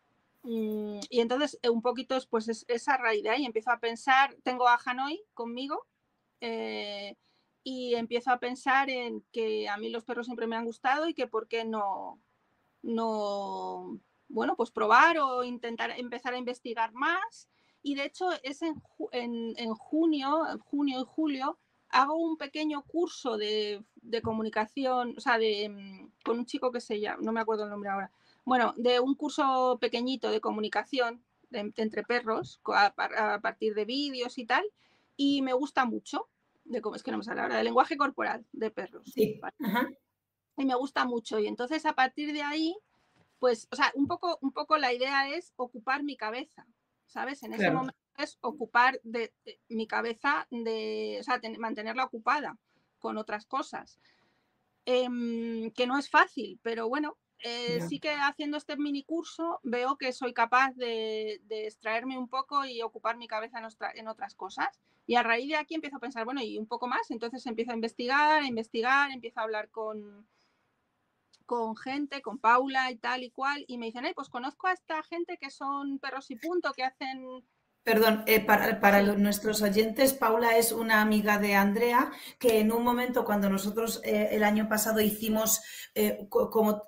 entonces un poquito pues es a raíz de ahí, empiezo a pensar, tengo a Hanoi conmigo, y empiezo a pensar en que a mí los perros siempre me han gustado y que por qué no, bueno, pues probar o intentar empezar a investigar más. Y de hecho es en junio y julio hago un pequeño curso de comunicación, o sea, con un chico que se llama, no me acuerdo el nombre ahora, bueno, de un curso pequeñito de comunicación entre perros a partir de vídeos y tal, y me gusta mucho, es que no me sale ahora, de lenguaje corporal de perros. Sí. ¿Vale? Y me gusta mucho, y entonces a partir de ahí, pues, o sea, un poco la idea es ocupar mi cabeza, ¿sabes? En ese momento es ocupar mi cabeza, o sea, mantenerla ocupada con otras cosas, que no es fácil, pero bueno, sí que haciendo este mini curso veo que soy capaz de extraerme un poco y ocupar mi cabeza en otras cosas. Y a raíz de aquí empiezo a pensar, bueno, y un poco más, entonces empiezo a investigar, empiezo a hablar con gente, con Paula y tal y cual, y me dicen, pues conozco a esta gente que son perros y punto, que hacen... Perdón, para nuestros oyentes, Paula es una amiga de Andrea que en un momento cuando nosotros el año pasado hicimos como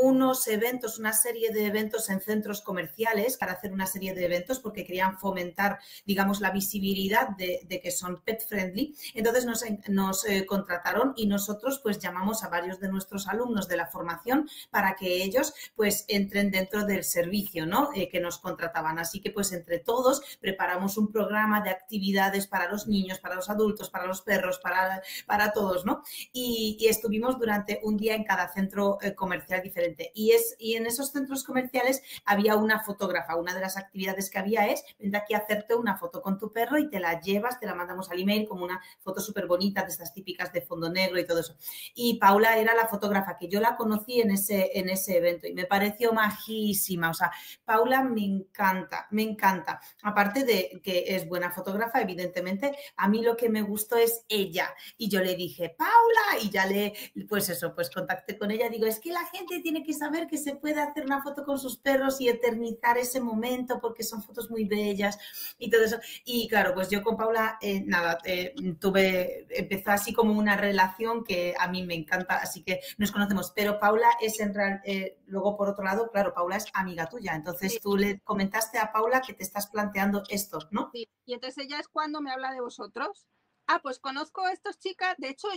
unos eventos, una serie de eventos en centros comerciales para hacer una serie de eventos porque querían fomentar, digamos, la visibilidad de que son pet friendly. Entonces nos contrataron y nosotros pues llamamos a varios de nuestros alumnos de la formación para que ellos pues entren dentro del servicio, ¿no? Que nos contrataban. Así que pues entre todos preparamos un programa de actividades para los niños, para los adultos, para los perros, para todos, ¿no? Y estuvimos durante un día en cada centro comercial diferente. Y en esos centros comerciales había una fotógrafa. Una de las actividades que había es, vente aquí a hacerte una foto con tu perro y te la llevas, te la mandamos al email como una foto súper bonita de estas típicas de fondo negro y todo eso. Y Paula era la fotógrafa que yo la conocí en ese evento y me pareció majísima. O sea, Paula me encanta, me encanta. Aparte de que es buena fotógrafa, evidentemente, a mí lo que me gustó es ella. Y yo le dije, Paula, y ya pues contacté con ella. Digo, es que la gente tiene que saber que se puede hacer una foto con sus perros y eternizar ese momento porque son fotos muy bellas y todo eso. Y claro, pues yo con Paula, empezó así como una relación que a mí me encanta, así que nos conocemos. Pero Paula es luego por otro lado, claro, Paula es amiga tuya. Entonces sí, tú le comentaste a Paula que te estás planteando esto, ¿no? Sí, y entonces ella es cuando me habla de vosotros. Pues conozco a estas chicas. De hecho,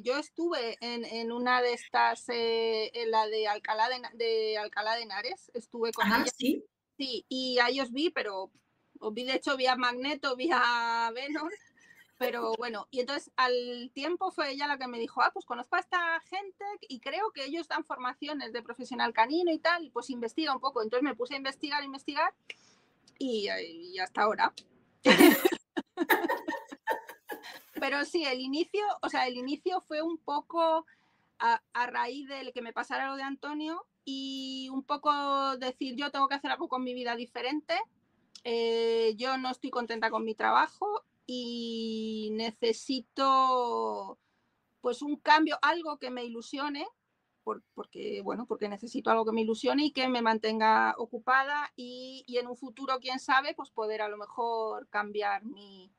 yo estuve en una de estas, en la de Alcalá de Henares. Estuve con ellas. ¿Sí? Sí, y a ellos vi, pero de hecho vi a Magneto, vi a Venom, pero bueno, y entonces al tiempo fue ella la que me dijo, pues conozco a esta gente y creo que ellos dan formaciones de profesional canino y tal, pues investiga un poco. Entonces me puse a investigar y hasta ahora. Pero sí, el inicio fue un poco a raíz de que me pasara lo de Antonio y un poco decir, yo tengo que hacer algo con mi vida diferente, yo no estoy contenta con mi trabajo y necesito pues un cambio, algo que me ilusione, porque necesito algo que me ilusione y que me mantenga ocupada y en un futuro, quién sabe, pues poder a lo mejor cambiar mi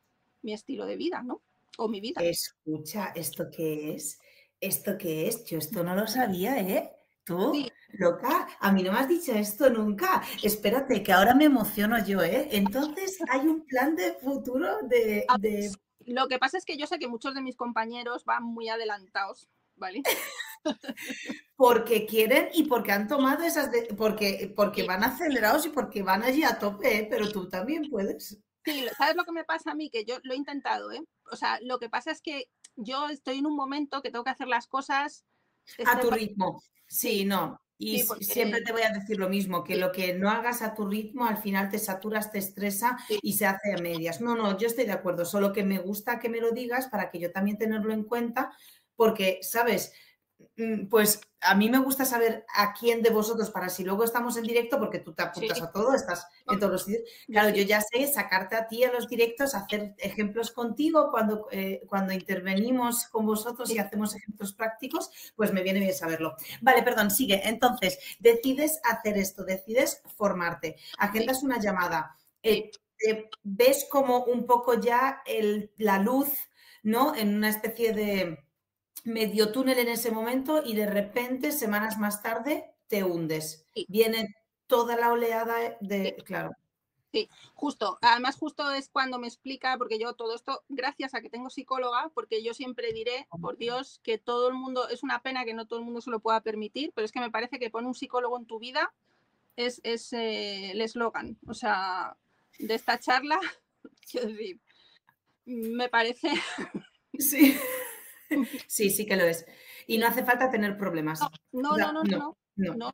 estilo de vida, ¿no? O mi vida. Escucha, ¿esto qué es? ¿Esto qué es? Yo esto no lo sabía, ¿eh? ¿Tú? Sí. Loca, a mí no me has dicho esto nunca. Espérate, que ahora me emociono yo, ¿eh? Entonces, ¿hay un plan de futuro de Lo que pasa es que yo sé que muchos de mis compañeros van muy adelantados, ¿vale? Porque quieren y porque han tomado esas... porque van acelerados y porque van allí a tope, ¿eh? Pero tú también puedes. Sí, ¿sabes lo que me pasa a mí? Que yo lo he intentado, ¿eh? O sea, lo que pasa es que yo estoy en un momento que tengo que hacer las cosas... A tu ritmo. Sí, no. Y sí, porque... siempre te voy a decir lo mismo, que lo que no hagas a tu ritmo, al final te saturas, te estresa y se hace a medias. No, yo estoy de acuerdo, solo que me gusta que me lo digas para que yo también tenerlo en cuenta, porque, ¿sabes? Pues a mí me gusta saber a quién de vosotros, para si luego estamos en directo, porque tú te apuntas a todo, estás en todos los sitios. Claro, yo ya sé sacarte a ti a los directos, hacer ejemplos contigo cuando intervenimos con vosotros y hacemos ejemplos prácticos, pues me viene bien saberlo. Vale, perdón, sigue. Entonces, decides hacer esto, decides formarte, agendas una llamada, ves como un poco ya la luz, ¿no? En una especie de medio túnel en ese momento y de repente, semanas más tarde, te hundes. Sí. Viene toda la oleada de... Sí. Claro. Sí, justo. Además, justo es cuando me explica, porque yo todo esto, gracias a que tengo psicóloga, porque yo siempre diré, por Dios, que todo el mundo, es una pena que no todo el mundo se lo pueda permitir, pero es que me parece que poner un psicólogo en tu vida es el eslogan, o sea, de esta charla, quiero decir, me parece... Sí. Sí que lo es. Y no hace falta tener problemas. No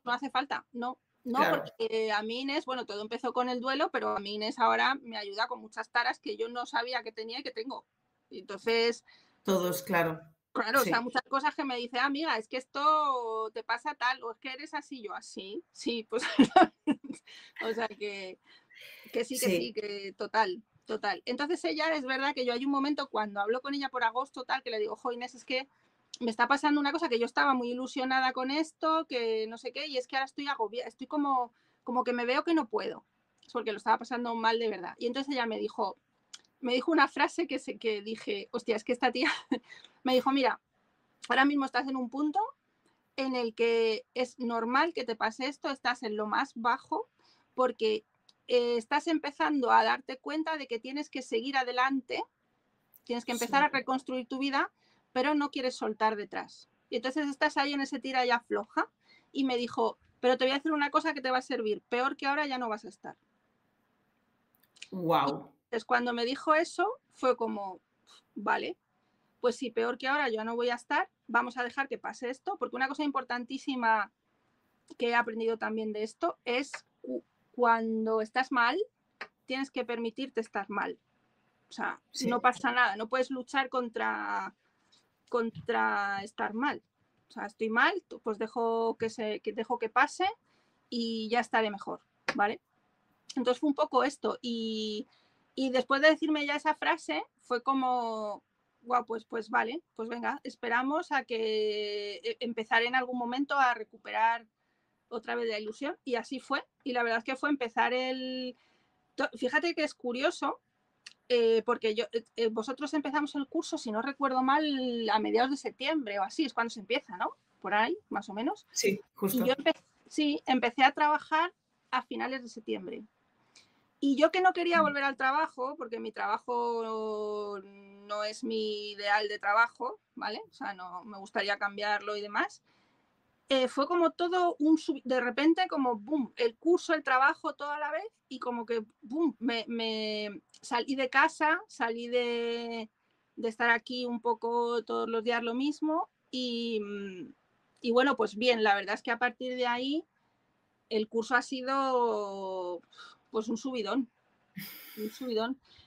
hace falta, no, claro. Porque a mí Inés, bueno, todo empezó con el duelo, pero a mí Inés ahora me ayuda con muchas taras que yo no sabía que tenía y que tengo. Entonces... Todos, claro. Claro, sí. O sea, muchas cosas que me dice, amiga, es que esto te pasa tal, o es que eres así, yo así. Sí, pues... o sea, que sí, que total. Entonces ella, es verdad que yo hay un momento cuando hablo con ella por agosto, tal, que le digo, jo, Inés, es que me está pasando una cosa que yo estaba muy ilusionada con esto, que no sé qué, y es que ahora estoy agobiada, estoy como que me veo que no puedo, es porque lo estaba pasando mal de verdad. Y entonces ella me dijo una frase que dije, hostia, es que esta tía me dijo, mira, ahora mismo estás en un punto en el que es normal que te pase esto, estás en lo más bajo, porque estás empezando a darte cuenta de que tienes que seguir adelante, tienes que empezar a reconstruir tu vida, pero no quieres soltar detrás. Y entonces estás ahí en ese tira y afloja. Y me dijo, pero te voy a hacer una cosa que te va a servir, peor que ahora ya no vas a estar. Wow. Entonces cuando me dijo eso, fue como, vale, pues sí, peor que ahora yo no voy a estar, vamos a dejar que pase esto, porque una cosa importantísima que he aprendido también de esto es cuando estás mal, tienes que permitirte estar mal. O sea, no pasa nada, no puedes luchar contra estar mal. O sea, estoy mal, pues dejo que pase y ya estaré mejor, ¿vale? Entonces fue un poco esto. Y después de decirme ya esa frase, fue como, wow, pues vale, pues venga, esperamos a que empezaré en algún momento a recuperar otra vez la ilusión. Y así fue. Y la verdad es que fue empezar Fíjate que es curioso, porque vosotros empezamos el curso, si no recuerdo mal, a mediados de septiembre o así, es cuando se empieza, ¿no? Por ahí, más o menos. Sí, justo. Y yo empecé a trabajar a finales de septiembre. Y yo que no quería volver al trabajo, porque mi trabajo no es mi ideal de trabajo, ¿vale? O sea, no me gustaría cambiarlo y demás. Fue como todo de repente como boom, el curso, el trabajo, todo a la vez y como que boom, me salí de casa, salí de estar aquí un poco todos los días lo mismo y bueno, pues bien, la verdad es que a partir de ahí el curso ha sido pues un subidón.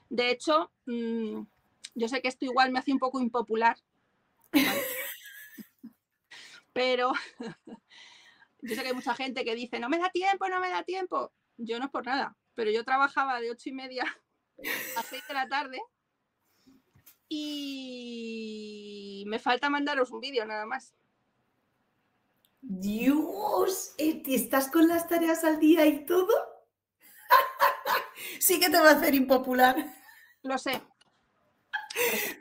De hecho, yo sé que esto igual me hace un poco impopular, ¿vale? Pero yo sé que hay mucha gente que dice, no me da tiempo. Yo no es por nada, pero yo trabajaba de 8:30 a 6 de la tarde y me falta mandaros un vídeo nada más. Dios, ¿estás con las tareas al día y todo? Sí que te va a hacer impopular. Lo sé.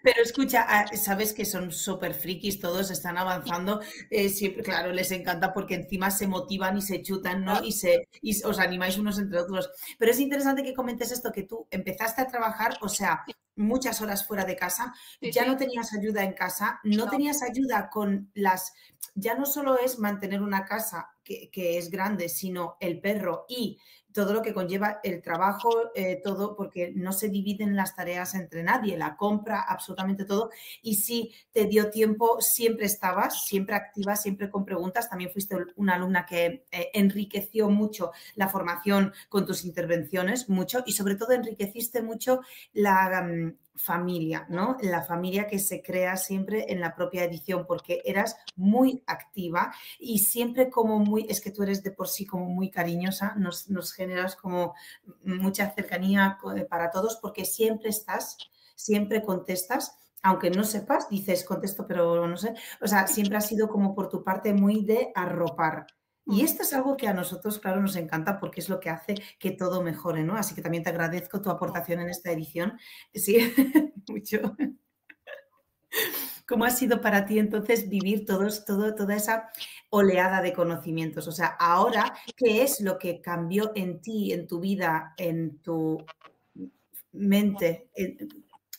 Pero escucha, sabes que son súper frikis, todos están avanzando, siempre, claro, les encanta porque encima se motivan y se chutan, ¿no? Y os animáis unos entre otros. Pero es interesante que comentes esto, que tú empezaste a trabajar, o sea, muchas horas fuera de casa, Sí, ya sí. no tenías ayuda en casa, no No. tenías ayuda con las... Ya no solo es mantener una casa que es grande, sino el perro y todo lo que conlleva el trabajo, todo, porque no se dividen las tareas entre nadie, la compra, absolutamente todo. Y si te dio tiempo, siempre estabas, siempre activa, siempre con preguntas. También fuiste una alumna que enriqueció mucho la formación con tus intervenciones, mucho, y sobre todo enriqueciste mucho la familia, ¿no? La familia que se crea siempre en la propia edición, porque eras muy activa y siempre como muy, es que tú eres de por sí como muy cariñosa, nos generas como mucha cercanía para todos, porque siempre estás, siempre contestas, aunque no sepas, dices contesto, pero no sé, o sea, siempre ha sido como por tu parte muy de arropar. Y esto es algo que a nosotros, claro, nos encanta porque es lo que hace que todo mejore, ¿no? Así que también te agradezco tu aportación en esta edición. Sí, mucho. ¿Cómo ha sido para ti entonces vivir toda esa oleada de conocimientos? O sea, ahora, ¿qué es lo que cambió en ti, en tu vida, en tu mente,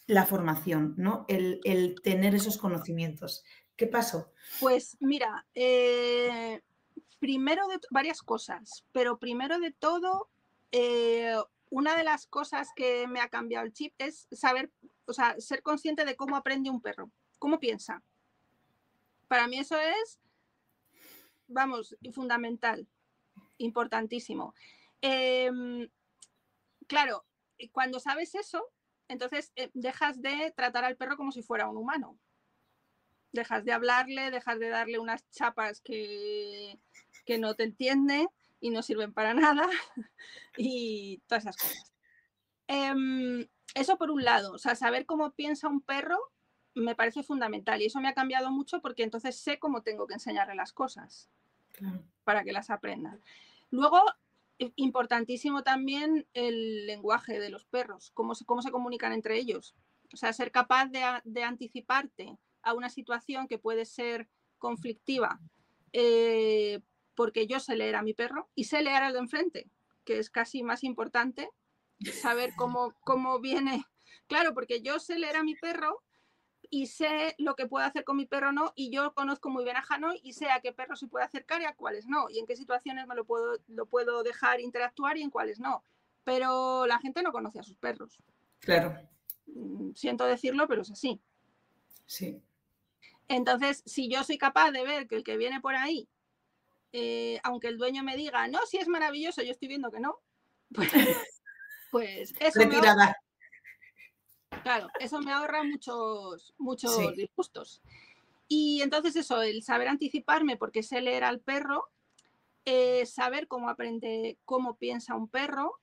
la formación, ¿no? El tener esos conocimientos. ¿Qué pasó? Pues mira, primero de varias cosas, pero primero de todo, una de las cosas que me ha cambiado el chip es saber, o sea, ser consciente de cómo aprende un perro, cómo piensa. Para mí eso es, vamos, fundamental, importantísimo. Claro, cuando sabes eso, entonces dejas de tratar al perro como si fuera un humano. Dejas de hablarle, dejas de darle unas chapas que no te entiende y no sirven para nada y todas esas cosas. Eso por un lado, o sea, saber cómo piensa un perro me parece fundamental y eso me ha cambiado mucho porque entonces sé cómo tengo que enseñarle las cosas Claro. para que las aprenda. Luego, importantísimo también el lenguaje de los perros, cómo se comunican entre ellos. O sea, ser capaz de anticiparte a una situación que puede ser conflictiva, porque yo sé leer a mi perro y sé leer al de enfrente, que es casi más importante saber cómo viene. Claro, porque yo sé leer a mi perro y sé lo que puedo hacer con mi perro o no, y yo conozco muy bien a Hanoi y sé a qué perro se puede acercar y a cuáles no, y en qué situaciones me lo puedo dejar interactuar y en cuáles no. Pero la gente no conoce a sus perros. Claro. Siento decirlo, pero es así. Sí. Entonces, si yo soy capaz de ver que el que viene por ahí, aunque el dueño me diga, no, si es maravilloso, yo estoy viendo que no, pues eso me ahorra, Retirada. claro, eso me ahorra muchos Sí. disgustos. Y entonces eso, el saber anticiparme porque sé leer al perro, saber cómo aprende, cómo piensa un perro.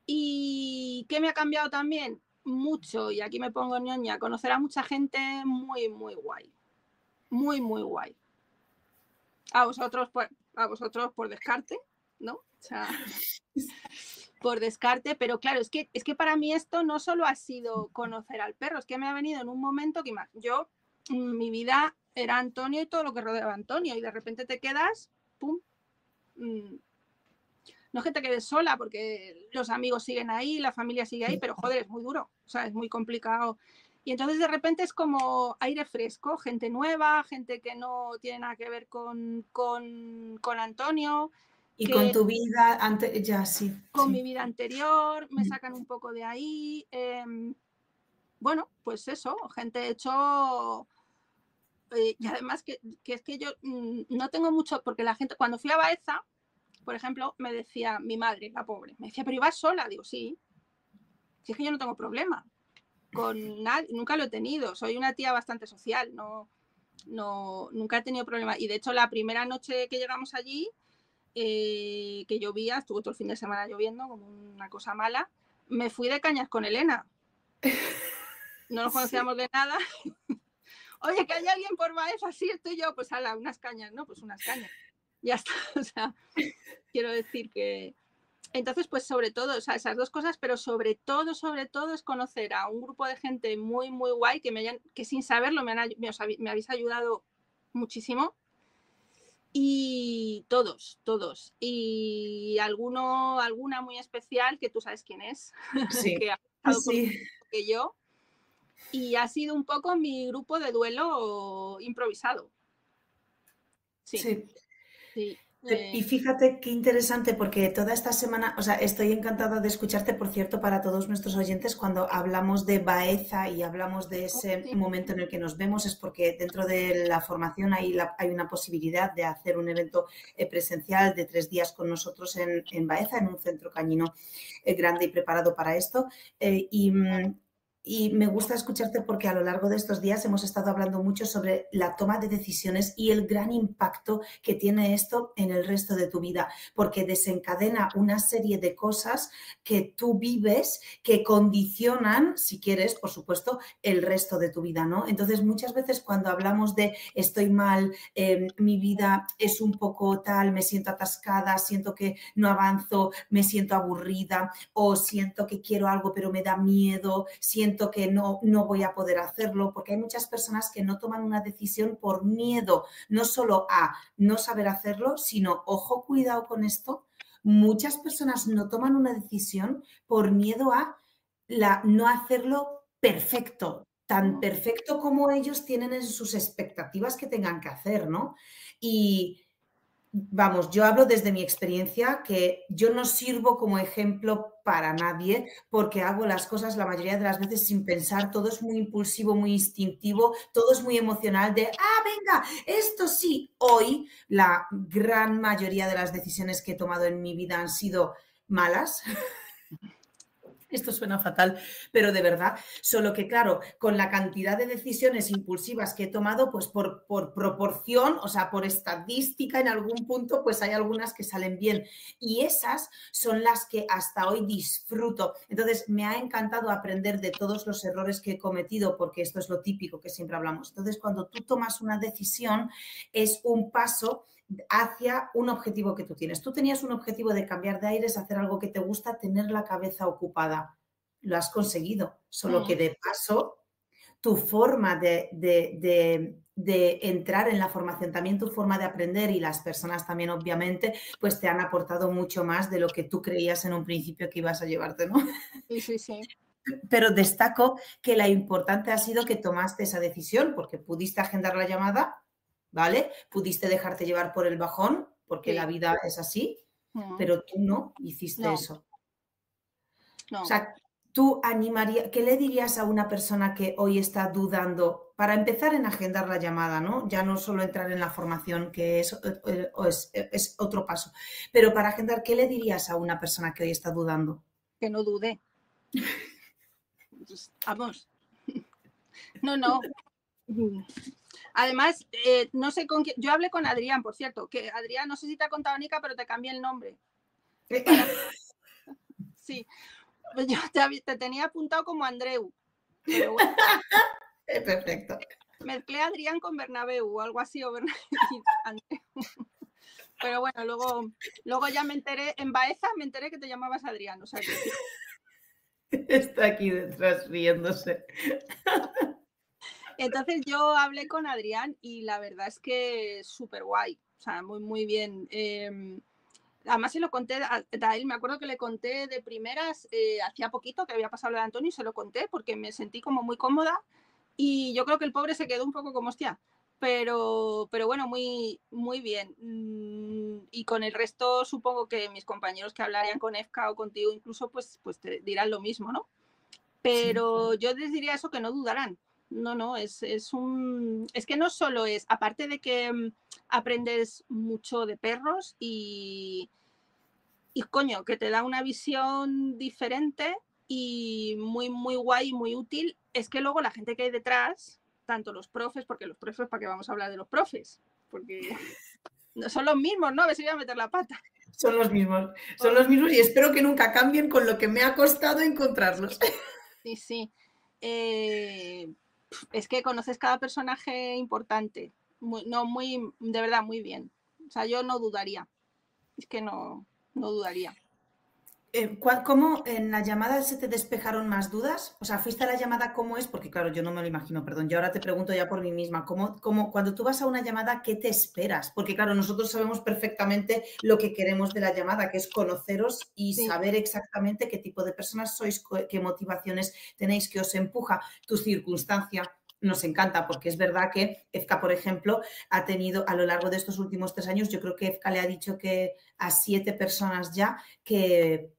¿Y qué me ha cambiado también? Mucho, y aquí me pongo ñoña, conocer a mucha gente muy, muy guay. Muy, muy guay. A vosotros por descarte, ¿no? O sea, por descarte, pero claro, es que para mí esto no solo ha sido conocer al perro, es que me ha venido en un momento que yo, mi vida era Antonio y todo lo que rodeaba a Antonio, y de repente te quedas, pum, no es que te quedes sola, porque los amigos siguen ahí, la familia sigue ahí, pero joder, es muy duro, o sea, es muy complicado. Y entonces de repente es como aire fresco, gente nueva, gente que no tiene nada que ver con Antonio, Y con que tu vida antes, ya sí. con mi Sí. vida anterior, me sacan un poco de ahí. Bueno, pues eso, gente hecho. Y además que es que yo no tengo mucho, porque la gente, cuando fui a Baeza, por ejemplo, me decía mi madre, la pobre, me decía, pero ibas sola. Digo, sí, si es que yo no tengo problema con nadie, nunca lo he tenido, soy una tía bastante social, nunca he tenido problema. Y de hecho, la primera noche que llegamos allí, que llovía, estuvo todo el fin de semana lloviendo, como una cosa mala, me fui de cañas con Elena. No nos conocíamos de nada. Oye, que hay alguien por Baeza, sí, estoy yo, pues ala, unas cañas, ¿no? Pues unas cañas. Ya está, o sea, quiero decir que... Entonces, pues sobre todo, o sea, esas dos cosas, pero sobre todo es conocer a un grupo de gente muy, muy guay que sin saberlo me habéis ayudado muchísimo. Y todos. Y alguna muy especial que tú sabes quién es, Sí. que ha estado conmigo Sí. que yo. y ha sido un poco mi grupo de duelo improvisado. Sí, Sí. sí. Y fíjate qué interesante porque toda esta semana, o sea, estoy encantada de escucharte, por cierto, para todos nuestros oyentes, cuando hablamos de Baeza y hablamos de ese Sí. momento en el que nos vemos, es porque dentro de la formación hay una posibilidad de hacer un evento presencial de 3 días con nosotros en Baeza, en un centro cañino grande y preparado para esto. Y me gusta escucharte porque a lo largo de estos días hemos estado hablando mucho sobre la toma de decisiones y el gran impacto que tiene esto en el resto de tu vida, porque desencadena una serie de cosas que tú vives que condicionan, si quieres, por supuesto, el resto de tu vida, ¿no? Entonces, muchas veces cuando hablamos de estoy mal, mi vida es un poco tal, me siento atascada, siento que no avanzo, me siento aburrida o siento que quiero algo pero me da miedo, siento que no voy a poder hacerlo, porque hay muchas personas que no toman una decisión por miedo, no solo a no saber hacerlo, sino, ojo, cuidado con esto, muchas personas no toman una decisión por miedo a no hacerlo perfecto, tan perfecto como ellos tienen en sus expectativas que tengan que hacer, ¿no? Y vamos, yo hablo desde mi experiencia que yo no sirvo como ejemplo para nadie porque hago las cosas la mayoría de las veces sin pensar, todo es muy impulsivo, muy instintivo, todo es muy emocional de, venga, esto sí. Hoy la gran mayoría de las decisiones que he tomado en mi vida han sido malas. Esto suena fatal, pero de verdad, solo que claro, con la cantidad de decisiones impulsivas que he tomado, pues por proporción, o sea, por estadística en algún punto, pues hay algunas que salen bien y esas son las que hasta hoy disfruto. Entonces, me ha encantado aprender de todos los errores que he cometido, porque esto es lo típico que siempre hablamos. Entonces, cuando tú tomas una decisión, es un paso hacia un objetivo que tú tienes. Tú tenías un objetivo de cambiar de aires, hacer algo que te gusta, tener la cabeza ocupada. Lo has conseguido, solo que de paso tu forma de entrar en la formación, también tu forma de aprender y las personas también, obviamente, pues te han aportado mucho más de lo que tú creías en un principio que ibas a llevarte, ¿no? Sí, sí, sí. Pero destaco que la importante ha sido que tomaste esa decisión porque pudiste agendar la llamada, ¿vale? Pudiste dejarte llevar por el bajón, porque Sí. la vida es así, pero tú no hiciste No, eso. no. O sea, tú animarías, ¿qué le dirías a una persona que hoy está dudando para empezar en agendar la llamada, ¿no? Ya no solo entrar en la formación, que es otro paso, pero para agendar, ¿qué le dirías a una persona que hoy está dudando? Que no dude. Pues, vamos. No. Además, no sé con quién. Yo hablé con Adrián, por cierto, que Adrián, no sé si te ha contado Nica, pero te cambié el nombre. Sí, pues yo te tenía apuntado como Andreu, pero bueno. Perfecto. Mezclé a Adrián con Bernabéu o algo así, o Andreu. Pero bueno, luego ya me enteré, en Baeza me enteré que te llamabas Adrián, o sea que sí. Está aquí detrás riéndose. Entonces yo hablé con Adrián y la verdad es que súper guay, o sea, muy, muy bien. Además se lo conté a él, me acuerdo que le conté de primeras, hacía poquito que había pasado lo de Antonio y se lo conté porque me sentí como muy cómoda y yo creo que el pobre se quedó un poco como hostia, pero bueno, muy, muy bien. Y con el resto supongo que mis compañeros que hablarían con Efka o contigo incluso pues te dirán lo mismo, ¿no? Pero sí. Yo les diría eso, que no dudarán. No, es que no solo es, aparte de que aprendes mucho de perros y coño, que te da una visión diferente y muy, muy guay, muy útil, es que luego la gente que hay detrás, tanto los profes, porque los profes, ¿para qué vamos a hablar de los profes? Porque no son los mismos, ¿no? A ver si voy a meter la pata. Son los mismos y espero que nunca cambien con lo que me ha costado encontrarlos. Sí. Es que conoces cada personaje importante. De verdad, muy bien. O sea, yo no dudaría. Es que no dudaría. ¿Cómo en la llamada se te despejaron más dudas? O sea, ¿fuiste a la llamada cómo es? Porque claro, yo no me lo imagino, perdón. Yo ahora te pregunto ya por mí misma. Cuando tú vas a una llamada, ¿qué te esperas? Porque claro, nosotros sabemos perfectamente lo que queremos de la llamada, que es conoceros y Sí. saber exactamente qué tipo de personas sois, qué motivaciones tenéis, qué os empuja, tu circunstancia. Nos encanta porque es verdad que Efka, por ejemplo, ha tenido a lo largo de estos últimos 3 años, yo creo que Efka le ha dicho que a 7 personas ya que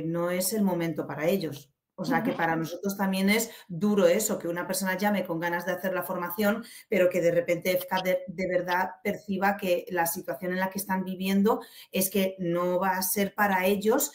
no es el momento para ellos. O sea, que para nosotros también es duro eso, que una persona llame con ganas de hacer la formación, pero que de repente EFCA de verdad perciba que la situación en la que están viviendo es que no va a ser para ellos,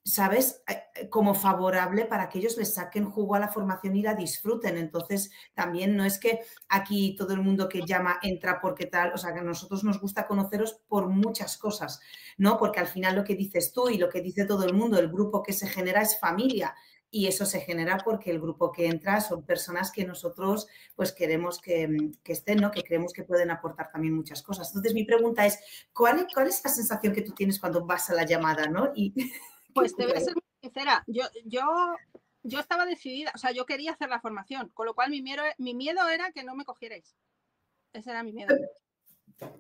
¿sabes? Como favorable para que ellos les saquen jugo a la formación y la disfruten. Entonces, también no es que aquí todo el mundo que llama entra porque tal, o sea, que a nosotros nos gusta conoceros por muchas cosas, ¿no? Porque al final lo que dices tú y lo que dice todo el mundo, el grupo que se genera es familia. Y eso se genera porque el grupo que entra son personas que nosotros pues queremos que estén, ¿no? Que creemos que pueden aportar también muchas cosas. Entonces, mi pregunta es, ¿cuál es la sensación que tú tienes cuando vas a la llamada, ¿no? Y Pues te voy a ser muy sincera, yo estaba decidida, o sea, yo quería hacer la formación, con lo cual mi miedo era que no me cogierais. Ese era mi miedo.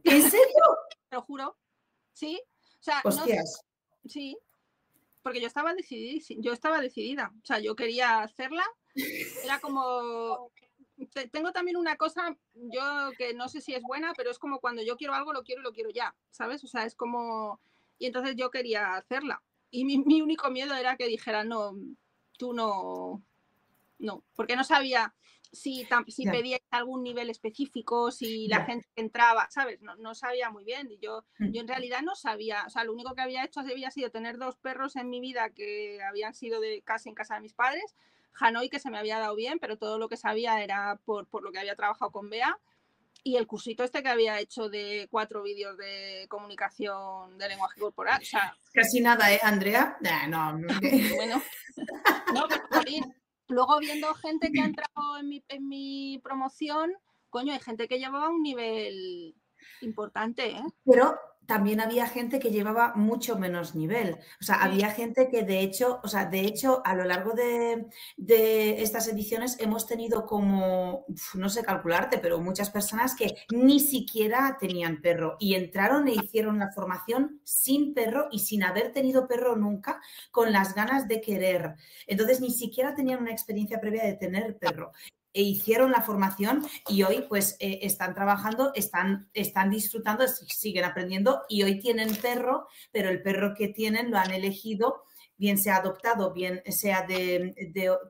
¿En serio? Te lo juro. Sí. O sea, Hostias. no, sí. Porque yo estaba decidida. O sea, yo quería hacerla. Era como... Tengo también una cosa, yo que no sé si es buena, pero es como cuando yo quiero algo, lo quiero y lo quiero ya, ¿sabes? O sea, es como... Y entonces yo quería hacerla. Y mi único miedo era que dijeran, no, tú no... No, porque no sabía si pedíais algún nivel específico, si la gente que entraba, ¿sabes? No sabía muy bien. Y yo en realidad no sabía, o sea, lo único que había hecho había sido tener 2 perros en mi vida que habían sido casi en casa de mis padres, Hanoi, que se me había dado bien, pero todo lo que sabía era por lo que había trabajado con Bea, y el cursito este que había hecho de 4 vídeos de comunicación de lenguaje corporal. O sea, casi nada, ¿eh, Andrea? No. Bueno, no, pero jolín, luego viendo gente que ha entrado en mi promoción, coño, hay gente que llevaba un nivel importante, ¿eh? Pero también había gente que llevaba mucho menos nivel. O sea, había gente que de hecho, a lo largo de estas ediciones hemos tenido como, no sé calcularte, pero muchas personas que ni siquiera tenían perro y entraron e hicieron la formación sin perro y sin haber tenido perro nunca, con las ganas de querer. Entonces, ni siquiera tenían una experiencia previa de tener perro. E hicieron la formación y hoy pues están trabajando, están disfrutando, siguen aprendiendo y hoy tienen perro, pero el perro que tienen lo han elegido, bien sea adoptado, bien sea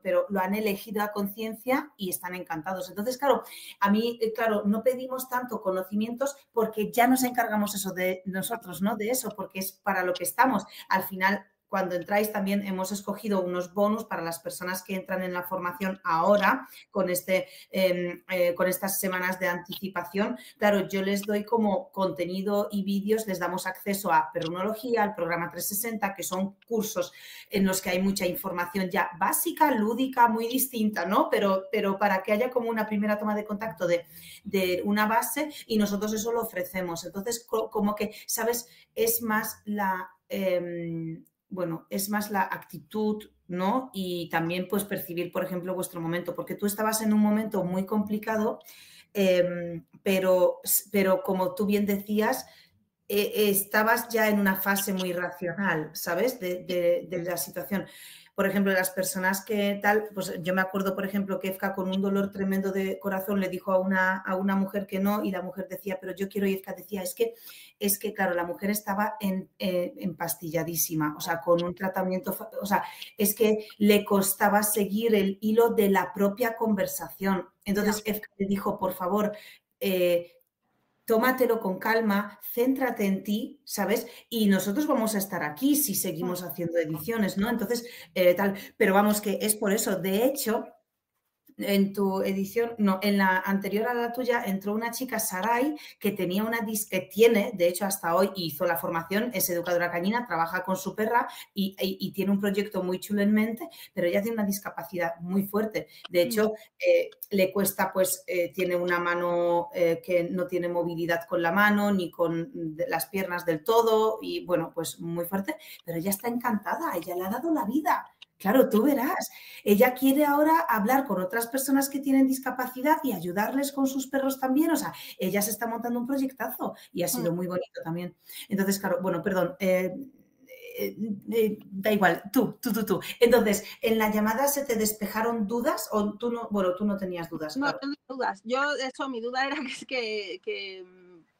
pero lo han elegido a conciencia y están encantados. Entonces, claro, a mí, claro, no pedimos tanto conocimientos porque ya nos encargamos eso de nosotros, ¿no? De eso, porque es para lo que estamos. Al final, cuando entráis también hemos escogido unos bonus para las personas que entran en la formación ahora con estas semanas de anticipación. Claro, yo les doy como contenido y vídeos, les damos acceso a Perrunología, al programa 360, que son cursos en los que hay mucha información ya básica, lúdica, muy distinta, ¿no? Pero para que haya como una primera toma de contacto de una base y nosotros eso lo ofrecemos. Entonces, como que, ¿sabes? Es más es más la actitud, ¿no? Y también pues percibir, por ejemplo, vuestro momento, porque tú estabas en un momento muy complicado, pero como tú bien decías, estabas ya en una fase muy racional, ¿sabes? De la situación. Por ejemplo, las personas que tal, pues yo me acuerdo, por ejemplo, que Efka con un dolor tremendo de corazón le dijo a una mujer que no y la mujer decía, pero yo quiero, y Efka decía, es que claro, la mujer estaba empastilladísima, o sea, con un tratamiento, o sea, es que le costaba seguir el hilo de la propia conversación. Entonces Efka le dijo, por favor, tómatelo con calma, céntrate en ti, ¿sabes? Y nosotros vamos a estar aquí si seguimos haciendo ediciones, ¿no? Entonces, tal, pero vamos, que es por eso. De hecho, en tu edición, no, en la anterior a la tuya, entró una chica, Sarai, que tenía que tiene, de hecho, hasta hoy hizo la formación, es educadora canina, trabaja con su perra y tiene un proyecto muy chulo en mente, pero ella tiene una discapacidad muy fuerte. De hecho, le cuesta, pues, tiene una mano que no tiene movilidad con la mano ni con las piernas del todo y, bueno, pues muy fuerte, pero ella está encantada, ella le ha dado la vida. Claro, tú verás. Ella quiere ahora hablar con otras personas que tienen discapacidad y ayudarles con sus perros también. O sea, ella se está montando un proyectazo y ha sido muy bonito también. Entonces, claro, bueno, perdón. Da igual, tú. Entonces, ¿en la llamada se te despejaron dudas o tú no? Bueno, tú no tenías dudas, No claro. tengo dudas. Yo, de hecho, mi duda era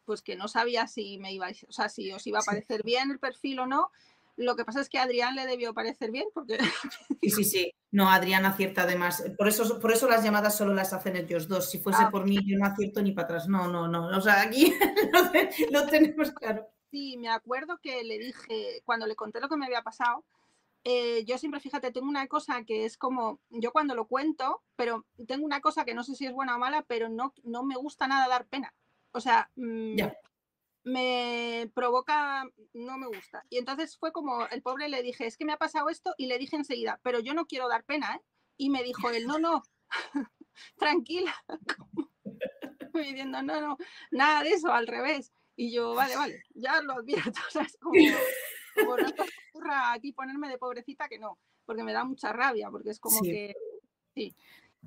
pues que no sabía si me iba, o sea, si os iba a parecer bien el perfil o no. Lo que pasa es que a Adrián le debió parecer bien porque... Sí. No, Adrián acierta además. Por eso las llamadas solo las hacen ellos dos. Si fuese por mí, yo no acierto ni para atrás. No. O sea, aquí lo tenemos claro. Sí, me acuerdo que le dije, cuando le conté lo que me había pasado, yo siempre, fíjate, tengo una cosa que es como, yo cuando lo cuento, pero tengo una cosa que no sé si es buena o mala, pero no me gusta nada dar pena. O sea, me provoca, no me gusta. Y entonces fue como, el pobre le dije, es que me ha pasado esto, y le dije enseguida, pero yo no quiero dar pena, ¿eh? Y me dijo él, no, tranquila. Diciendo, no, nada de eso, al revés. Y yo, vale, ya lo advierto. O sea, es como no te ocurra aquí ponerme de pobrecita, que no, porque me da mucha rabia, porque es como que sí.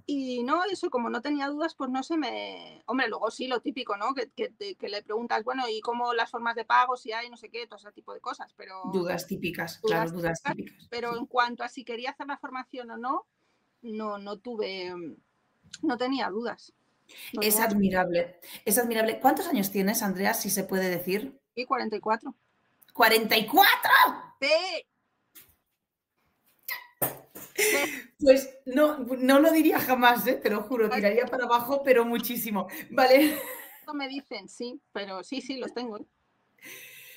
Y no, eso, como no tenía dudas, pues no se me... Hombre, luego sí, lo típico, ¿no? Que le preguntas, bueno, ¿y cómo las formas de pago, si hay, no sé qué, todo ese tipo de cosas, pero... Dudas típicas, claro, dudas típicas. Pero en cuanto a si quería hacer la formación o no, no tenía dudas. Es admirable, es admirable. ¿Cuántos años tienes, Andrea, si se puede decir? Sí, 44. ¡44! Sí. Pues no lo diría jamás, te lo juro, tiraría para abajo, pero muchísimo. Vale. Me dicen, sí, pero sí, los tengo.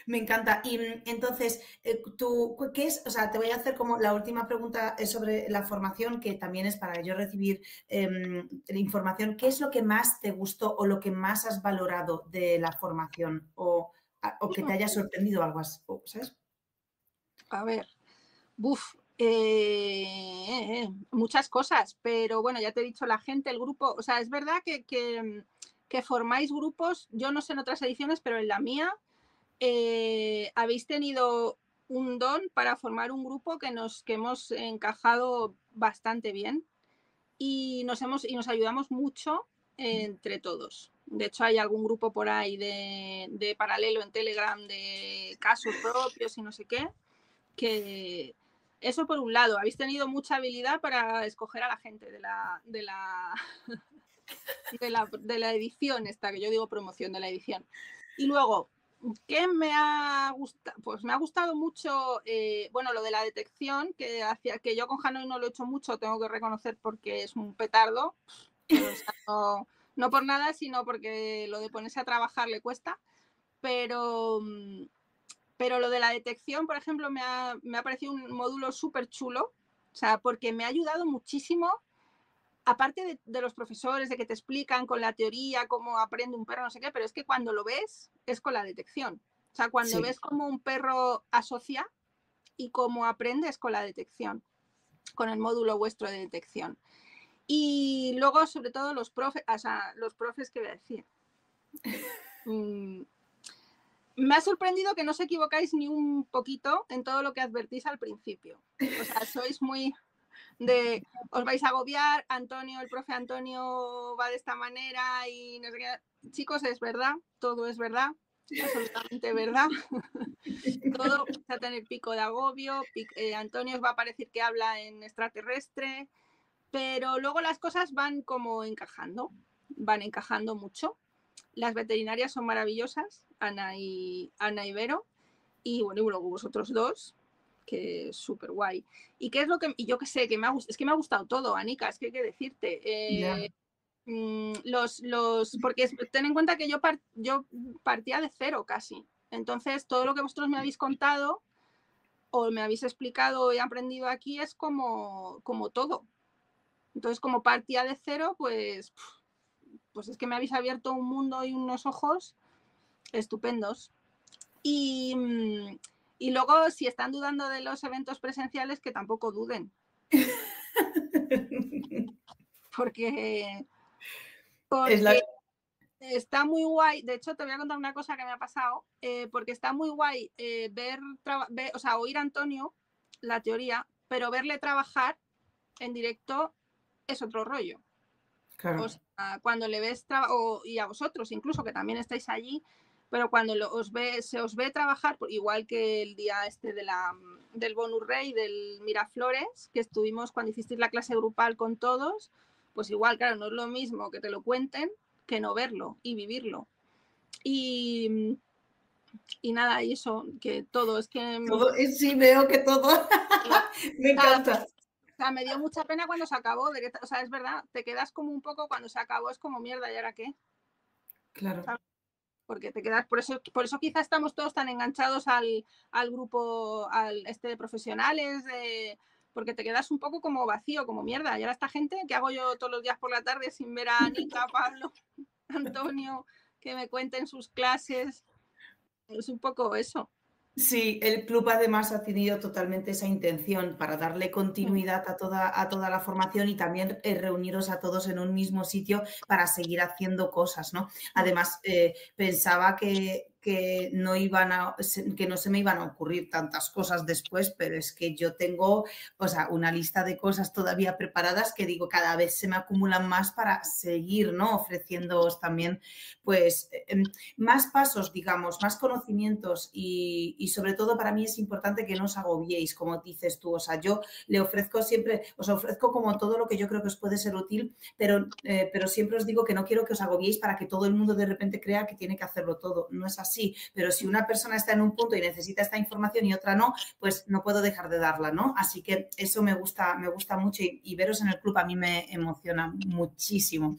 Me encanta. Y entonces, tú, ¿qué es? O sea, te voy a hacer como la última pregunta sobre la formación, que también es para yo recibir la información. ¿Qué es lo que más te gustó o lo que más has valorado de la formación? O que te haya sorprendido algo así, ¿sabes? A ver, muchas cosas, pero bueno, ya te he dicho, la gente, el grupo, o sea, es verdad que formáis grupos, yo no sé en otras ediciones, pero en la mía habéis tenido un don para formar un grupo que hemos encajado bastante bien y nos ayudamos mucho entre todos. De hecho, hay algún grupo por ahí de paralelo en Telegram de casos propios y no sé qué, que eso por un lado, habéis tenido mucha habilidad para escoger a la gente de la edición esta, que yo digo promoción de la edición. Y luego, ¿qué me ha gustado? Pues me ha gustado mucho, bueno, lo de la detección, que yo con Hanoi no lo he hecho mucho, tengo que reconocer, porque es un petardo. O sea, no por nada, sino porque lo de ponerse a trabajar le cuesta. Pero lo de la detección, por ejemplo, me ha parecido un módulo súper chulo, o sea, porque me ha ayudado muchísimo, aparte de los profesores, de que te explican con la teoría cómo aprende un perro, no sé qué, pero es que cuando lo ves es con la detección. O sea, cuando ves cómo un perro asocia y cómo aprende es con la detección, con el módulo vuestro de detección. Y luego, sobre todo, los profes, que voy a decir. Me ha sorprendido que no os equivocáis ni un poquito en todo lo que advertís al principio. O sea, sois muy os vais a agobiar, el profe Antonio va de esta manera y no sé qué. Chicos, es verdad, todo es verdad, absolutamente verdad. Todo va a tener pico de agobio, Antonio os va a parecer que habla en extraterrestre, pero luego las cosas van como encajando mucho. Las veterinarias son maravillosas, Ana y Vero, y bueno, y luego vosotros dos, que es súper guay. ¿Y qué es lo que, y yo qué sé, que es que me ha gustado todo, Anika, es que hay que decirte. Porque ten en cuenta que yo partía de cero casi. Entonces, todo lo que vosotros me habéis contado o me habéis explicado y aprendido aquí es como todo. Entonces, como partía de cero, pues es que me habéis abierto un mundo y unos ojos estupendos. Y luego, si están dudando de los eventos presenciales, que tampoco duden. Porque está muy guay. De hecho, te voy a contar una cosa que me ha pasado, porque está muy guay o sea, oír a Antonio la teoría, pero verle trabajar en directo es otro rollo. Claro. O sea, cuando le ves y a vosotros incluso, que también estáis allí, pero cuando se os ve trabajar, igual que el día este del Bonus Rey, del Miraflores, que estuvimos cuando hicisteis la clase grupal con todos, pues igual, claro, no es lo mismo que te lo cuenten que no verlo y vivirlo. Y nada, y eso, que todo, es que... Todo, sí, veo que todo. Me encanta. O sea, me dio mucha pena cuando se acabó. O sea, es verdad, te quedas como un poco cuando se acabó, es como mierda, ¿y ahora qué? Claro. ¿Sabes? Porque te quedas, por eso quizá estamos todos tan enganchados al grupo, de profesionales, porque te quedas un poco como vacío, como mierda. Y ahora esta gente, ¿qué hago yo todos los días por la tarde sin ver a Nica, Pablo, Antonio, que me cuenten sus clases? Es un poco eso. Sí, el club además ha tenido totalmente esa intención para darle continuidad a toda la formación y también reuniros a todos en un mismo sitio para seguir haciendo cosas, ¿no? Además, pensaba que no se me iban a ocurrir tantas cosas después, pero es que yo tengo, o sea, una lista de cosas todavía preparadas que digo, cada vez se me acumulan más para seguir, ¿no? Ofreciéndoos también, pues, más pasos, digamos, más conocimientos y sobre todo para mí es importante que no os agobiéis, como dices tú. O sea, yo le ofrezco siempre, os ofrezco como todo lo que yo creo que os puede ser útil, pero siempre os digo que no quiero que os agobiéis para que todo el mundo de repente crea que tiene que hacerlo todo. No es así, pero si una persona está en un punto y necesita esta información y otra no, pues no puedo dejar de darla, ¿no? Así que eso me gusta mucho y veros en el club a mí me emociona muchísimo.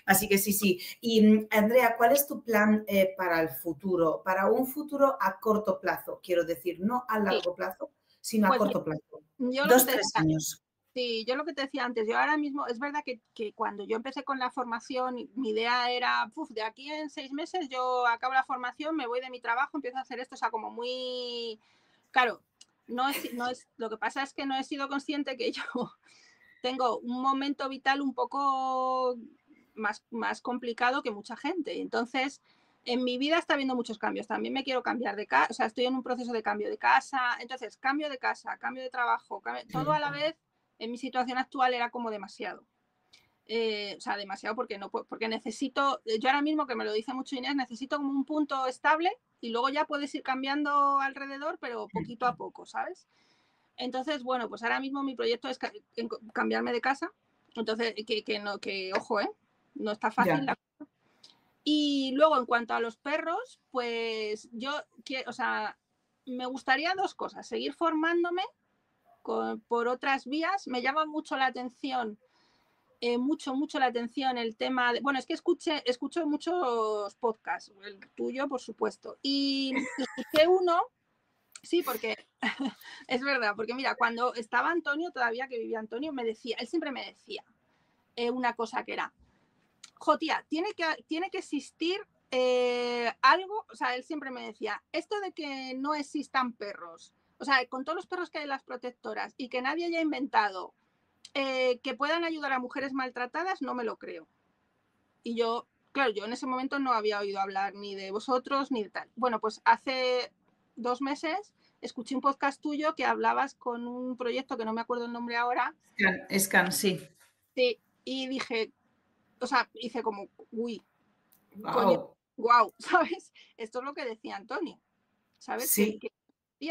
Así que sí. Y Andrea, ¿cuál es tu plan para el futuro? Para un futuro a corto plazo, quiero decir, no a largo plazo, sino a corto plazo. 2-3 años. Sí, yo lo que te decía antes, yo ahora mismo, es verdad que cuando yo empecé con la formación, mi idea era, de aquí en 6 meses yo acabo la formación, me voy de mi trabajo, empiezo a hacer esto, o sea, como muy... Claro, no es, lo que pasa es que no he sido consciente que yo tengo un momento vital un poco más complicado que mucha gente. Entonces, en mi vida está habiendo muchos cambios. También me quiero cambiar de casa, o sea, estoy en un proceso de cambio de casa. Entonces, cambio de casa, cambio de trabajo, todo a la vez. En mi situación actual era como demasiado. O sea, demasiado porque necesito, yo ahora mismo, que me lo dice mucho Inés, necesito como un punto estable y luego ya puedes ir cambiando alrededor, pero poquito a poco, ¿sabes? Entonces, bueno, pues ahora mismo mi proyecto es cambiarme de casa. Entonces, ojo, no está fácil la cosa. Y luego, en cuanto a los perros, pues yo quiero, o sea, me gustaría 2 cosas. Seguir formándome por otras vías. Me llama mucho la atención, mucho la atención el tema de... Bueno, es que escucho muchos podcasts, el tuyo, por supuesto. Y escuché uno... Sí, porque es verdad, porque mira, cuando estaba Antonio, todavía que vivía Antonio, él siempre me decía una cosa que era, tía, tiene que existir algo, o sea, él siempre me decía, esto de que no existan perros, o sea, con todos los perros que hay en las protectoras y que nadie haya inventado que puedan ayudar a mujeres maltratadas, no me lo creo. Y yo, claro, yo en ese momento no había oído hablar ni de vosotros ni de tal. Bueno, pues hace 2 meses escuché un podcast tuyo que hablabas con un proyecto que no me acuerdo el nombre ahora. Scan, sí. Sí, y dije, o sea, hice como, uy, wow. Coño, wow, ¿sabes? Esto es lo que decía Antonio, ¿sabes? Sí.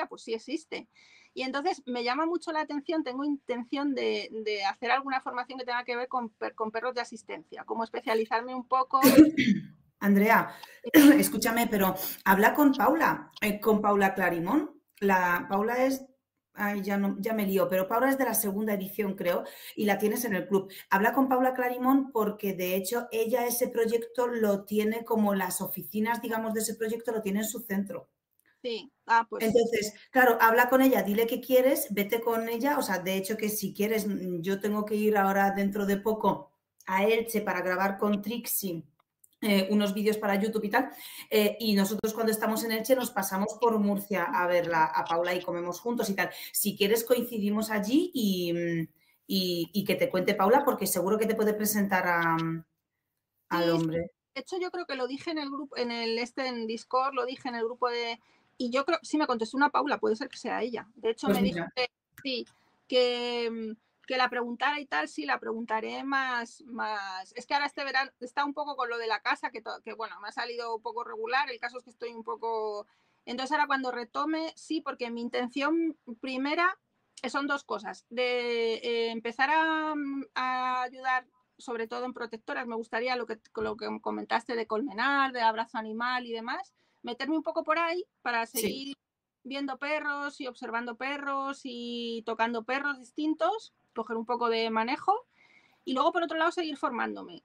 Pues sí existe. Y entonces me llama mucho la atención, tengo intención de hacer alguna formación que tenga que ver con perros de asistencia, como especializarme un poco. Andrea, escúchame, pero habla con Paula Clarimón. Paula es, ya me lío, pero Paula es de la segunda edición, creo, y la tienes en el club. Habla con Paula Clarimón porque, de hecho, ella ese proyecto lo tiene como las oficinas, digamos, de ese proyecto lo tiene en su centro. Sí, pues Entonces, claro, habla con ella, dile qué quieres, vete con ella, o sea, de hecho que si quieres, yo tengo que ir ahora dentro de poco a Elche para grabar con Trixie unos vídeos para YouTube y tal, y nosotros cuando estamos en Elche nos pasamos por Murcia a verla a Paula y comemos juntos y tal. Si quieres coincidimos allí y que te cuente Paula porque seguro que te puede presentar al sí, hombre. de hecho yo creo que lo dije en el grupo, en Discord, lo dije en el grupo de... Y yo creo, sí me contestó una Paula, puede ser que sea ella. De hecho Pues me dijo mira, que sí, que la preguntara y tal, sí, la preguntaré más. Es que ahora este verano está un poco con lo de la casa, que bueno, me ha salido un poco regular, el caso es que estoy un poco... Entonces ahora cuando retome, sí, porque mi intención primera son dos cosas, de empezar a ayudar sobre todo en protectoras, me gustaría lo que comentaste de Colmenar, de Abrazo Animal y demás, meterme un poco por ahí para seguir sí. viendo perros y observando perros y tocando perros distintos, coger un poco de manejo y luego por otro lado seguir formándome.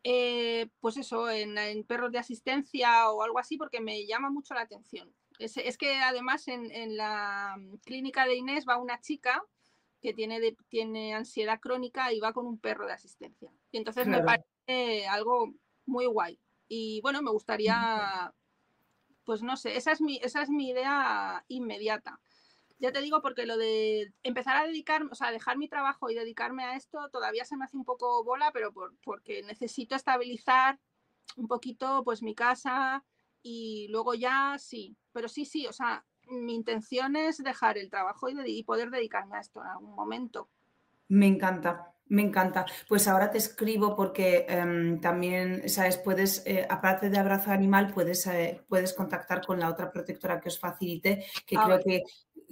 Pues eso, en perros de asistencia o algo así, porque me llama mucho la atención. Es que además en la clínica de Inés va una chica que tiene ansiedad crónica y va con un perro de asistencia. Y entonces me Claro. parece algo muy guay. Y bueno, me gustaría, pues no sé, esa es mi idea inmediata. Ya te digo, porque lo de empezar a dedicarme, o sea, dejar mi trabajo y dedicarme a esto todavía se me hace un poco bola, pero porque necesito estabilizar un poquito pues mi casa y luego ya sí, pero sí, o sea, mi intención es dejar el trabajo y poder dedicarme a esto en algún momento. Me encanta, me encanta. Pues ahora te escribo porque también, sabes, puedes, aparte de Abrazo Animal, puedes contactar con la otra protectora que os facilite, que creo Vale. que,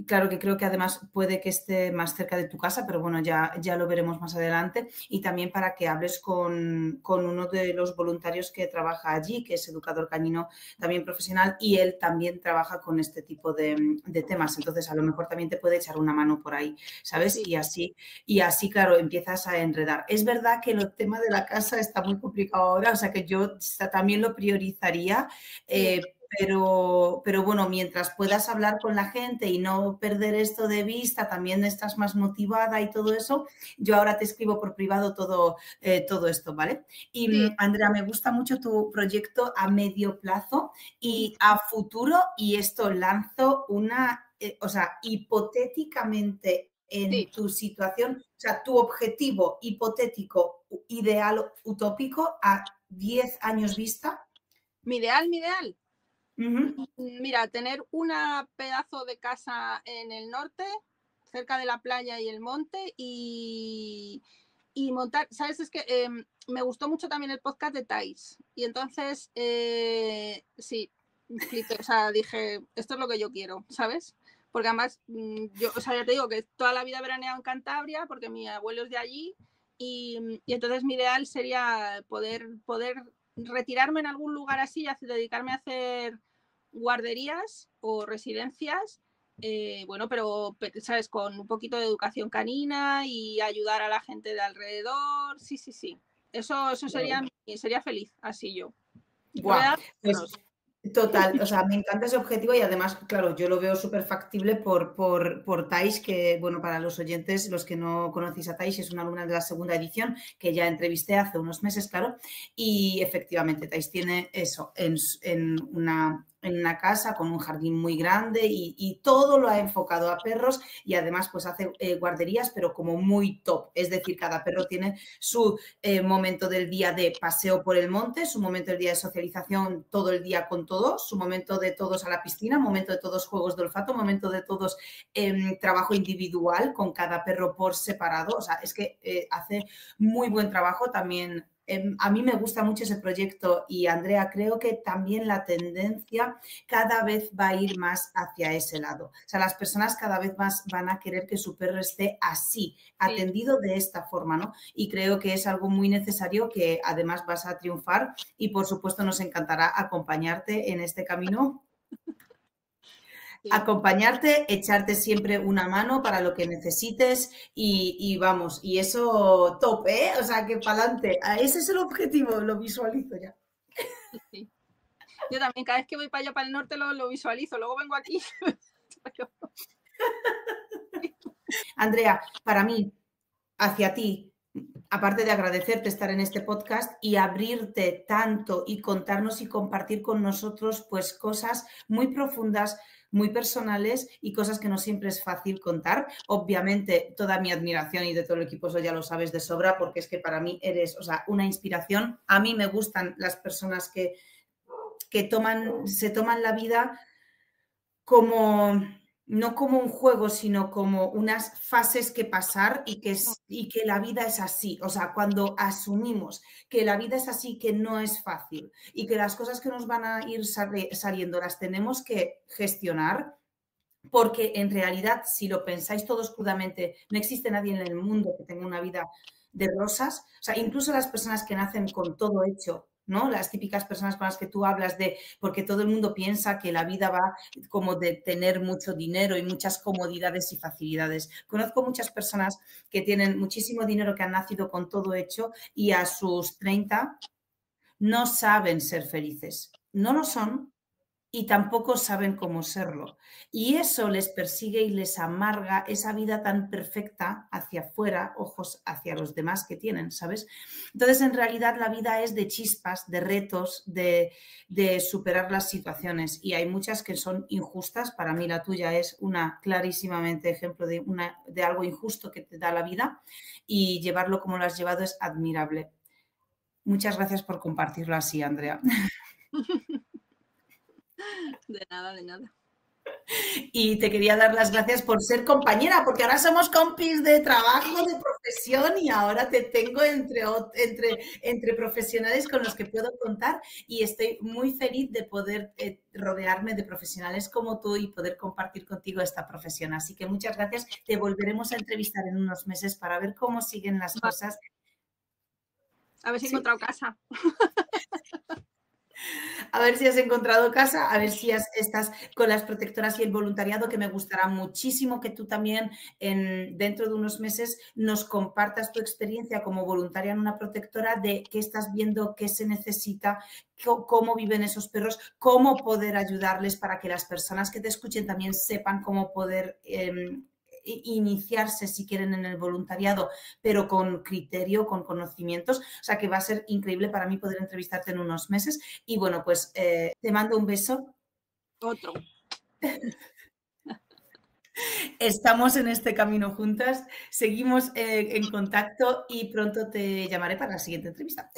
claro que creo que además puede que esté más cerca de tu casa, pero bueno, ya lo veremos más adelante. Y también para que hables con uno de los voluntarios que trabaja allí, que es educador canino también profesional, y él también trabaja con este tipo de temas. Entonces, a lo mejor también te puede echar una mano por ahí, ¿sabes? Sí. Y así, claro, empiezas a enredar. Es verdad que el tema de la casa está muy complicado ahora, o sea que yo también lo priorizaría, Sí. pero bueno, mientras puedas hablar con la gente y no perder esto de vista, también estás más motivada y todo eso, yo ahora te escribo por privado todo esto, ¿vale? Y Sí. Andrea, me gusta mucho tu proyecto a medio plazo y a futuro, y esto lanzo una, o sea, hipotéticamente en Sí. tu situación, o sea, tu objetivo hipotético, ideal, utópico a 10 años vista. Mi ideal. Uh-huh. Mira, tener una pedazo de casa en el norte, cerca de la playa y el monte, y montar, ¿sabes? Es que me gustó mucho también el podcast de Thais. Y entonces, sí, flipé, o sea, dije, esto es lo que yo quiero, ¿sabes? Porque además, yo, o sea, ya te digo que toda la vida he veraneado en Cantabria, porque mi abuelo es de allí, y entonces mi ideal sería poder retirarme en algún lugar así y dedicarme a hacer guarderías o residencias, bueno, pero, ¿sabes? Con un poquito de educación canina y ayudar a la gente de alrededor. Sí. Eso sería feliz, así yo. Guau, Rodeada de pues perros. total, o sea, me encanta ese objetivo y además, claro, yo lo veo súper factible por Thais, que, bueno, para los oyentes, los que no conocéis a Thais, es una alumna de la segunda edición que ya entrevisté hace unos meses, claro, y efectivamente Thais tiene eso en una casa con un jardín muy grande y todo lo ha enfocado a perros y además pues hace guarderías, pero como muy top, es decir, cada perro tiene su momento del día de paseo por el monte, su momento del día de socialización todo el día con todos, su momento de todos a la piscina, momento de todos juegos de olfato, momento de todos trabajo individual con cada perro por separado. O sea, es que hace muy buen trabajo también. A mí me gusta mucho ese proyecto y Andrea, creo que también la tendencia cada vez va a ir más hacia ese lado. O sea, las personas cada vez más van a querer que su perro esté así, atendido de esta forma, ¿no? Y creo que es algo muy necesario que además vas a triunfar y por supuesto nos encantará acompañarte en este camino. Sí. Acompañarte, echarte siempre una mano para lo que necesites y vamos, y eso top, O sea, que para adelante. Ese es el objetivo, lo visualizo ya. Sí. Yo también, cada vez que voy para allá, para el norte, lo visualizo. Luego vengo aquí. Andrea, para mí, hacia ti, aparte de agradecerte estar en este podcast y abrirte tanto y contarnos y compartir con nosotros pues cosas muy profundas, muy personales y cosas que no siempre es fácil contar. Obviamente, toda mi admiración y de todo el equipo, eso ya lo sabes de sobra, porque es que para mí eres, o sea, una inspiración. A mí me gustan las personas que se toman la vida como, no como un juego, sino como unas fases que pasar y que la vida es así. O sea, cuando asumimos que la vida es así, que no es fácil y que las cosas que nos van a ir saliendo las tenemos que gestionar, porque en realidad, si lo pensáis todos crudamente, no existe nadie en el mundo que tenga una vida de rosas. O sea, incluso las personas que nacen con todo hecho, ¿no? Las típicas personas con las que tú hablas porque todo el mundo piensa que la vida va como de tener mucho dinero y muchas comodidades y facilidades. Conozco muchas personas que tienen muchísimo dinero, que han nacido con todo hecho y a sus 30 no saben ser felices. No lo son y tampoco saben cómo serlo. Y eso les persigue y les amarga esa vida tan perfecta hacia afuera, ojos hacia los demás que tienen, ¿sabes? Entonces, en realidad, la vida es de chispas, de retos, de superar las situaciones. Y hay muchas que son injustas. Para mí la tuya es una clarísimamente ejemplo de algo injusto que te da la vida. Y llevarlo como lo has llevado es admirable. Muchas gracias por compartirlo así, Andrea. De nada, de nada. Y te quería dar las gracias por ser compañera, porque ahora somos compis de trabajo, de profesión, y ahora te tengo entre profesionales con los que puedo contar, y estoy muy feliz de poder rodearme de profesionales como tú y poder compartir contigo esta profesión. Así que muchas gracias. Te volveremos a entrevistar en unos meses para ver cómo siguen las cosas. A ver si he encontrado casa. A ver si has encontrado casa, a ver si estás con las protectoras y el voluntariado, que me gustará muchísimo que tú también dentro de unos meses nos compartas tu experiencia como voluntaria en una protectora, de qué estás viendo, qué se necesita, cómo viven esos perros, cómo poder ayudarles, para que las personas que te escuchen también sepan cómo poder iniciarse, si quieren, en el voluntariado, pero con criterio, con conocimientos. O sea, que va a ser increíble para mí poder entrevistarte en unos meses. Y bueno, pues te mando un beso. Otro. Estamos en este camino juntas, seguimos en contacto y pronto te llamaré para la siguiente entrevista.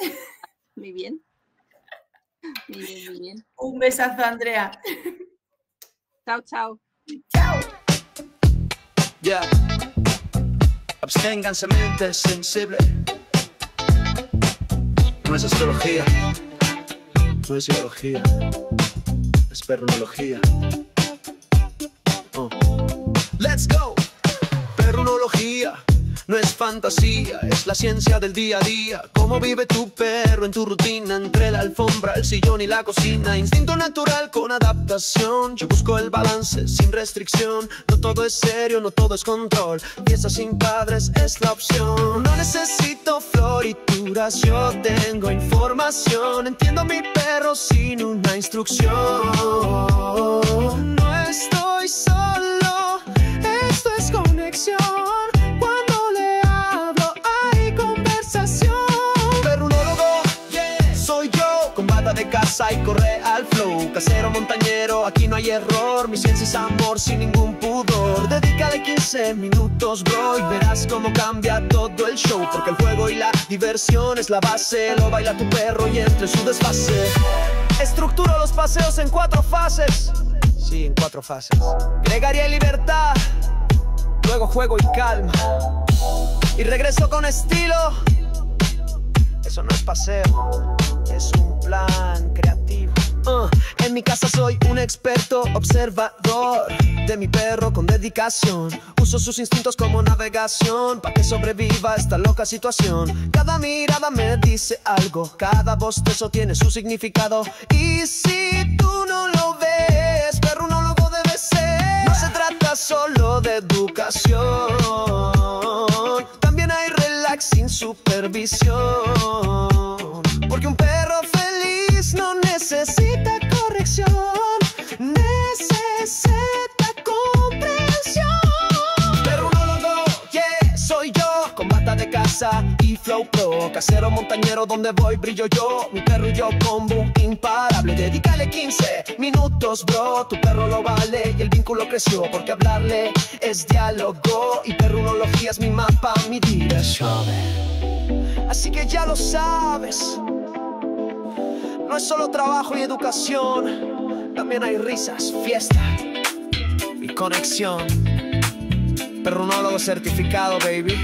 Muy bien. Muy bien, muy bien. Un besazo, Andrea. Chao, chao. Chao. Ya, absténganse, mente sensible. No es astrología, no es psicología, es perrunología. Let's go. Perrunología no es fantasía, es la ciencia del día a día. Cómo vive tu perro en tu rutina, entre la alfombra, el sillón y la cocina. Instinto natural con adaptación. Yo busco el balance sin restricción. No todo es serio, no todo es control. Pieza sin padres es la opción. No necesito florituras, yo tengo información. Entiendo a mi perro sin una instrucción. No estoy solo, esto es conexión. De casa y corre al flow. Casero, montañero, aquí no hay error. Mi ciencia es amor sin ningún pudor. Dedícale 15 minutos, bro, y verás cómo cambia todo el show. Porque el juego y la diversión es la base. Lo baila tu perro y entre su desfase. Estructuro los paseos en 4 fases. Sí, en 4 fases. Gregaria y libertad, luego juego y calma, y regreso con estilo. Eso no es paseo, es un plan creativo. En mi casa soy un experto observador de mi perro con dedicación. Uso sus instintos como navegación para que sobreviva esta loca situación. Cada mirada me dice algo, cada bostezo tiene su significado. Y si tú no lo ves, perrunólogo debe ser. No se trata solo de educación, también hay relax sin supervisión. Porque un perro feliz no necesita correr. flow pro. Casero montañero donde voy brillo yo. Mi perro y yo combo imparable. Dedícale 15 minutos, bro. Tu perro lo vale y el vínculo creció. Porque hablarle es diálogo. Y perrunología es mi mapa, mi dirección. Así que ya lo sabes. No es solo trabajo y educación. También hay risas, fiesta y conexión. Perrunólogo certificado, baby.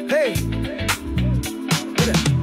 Hey, mira.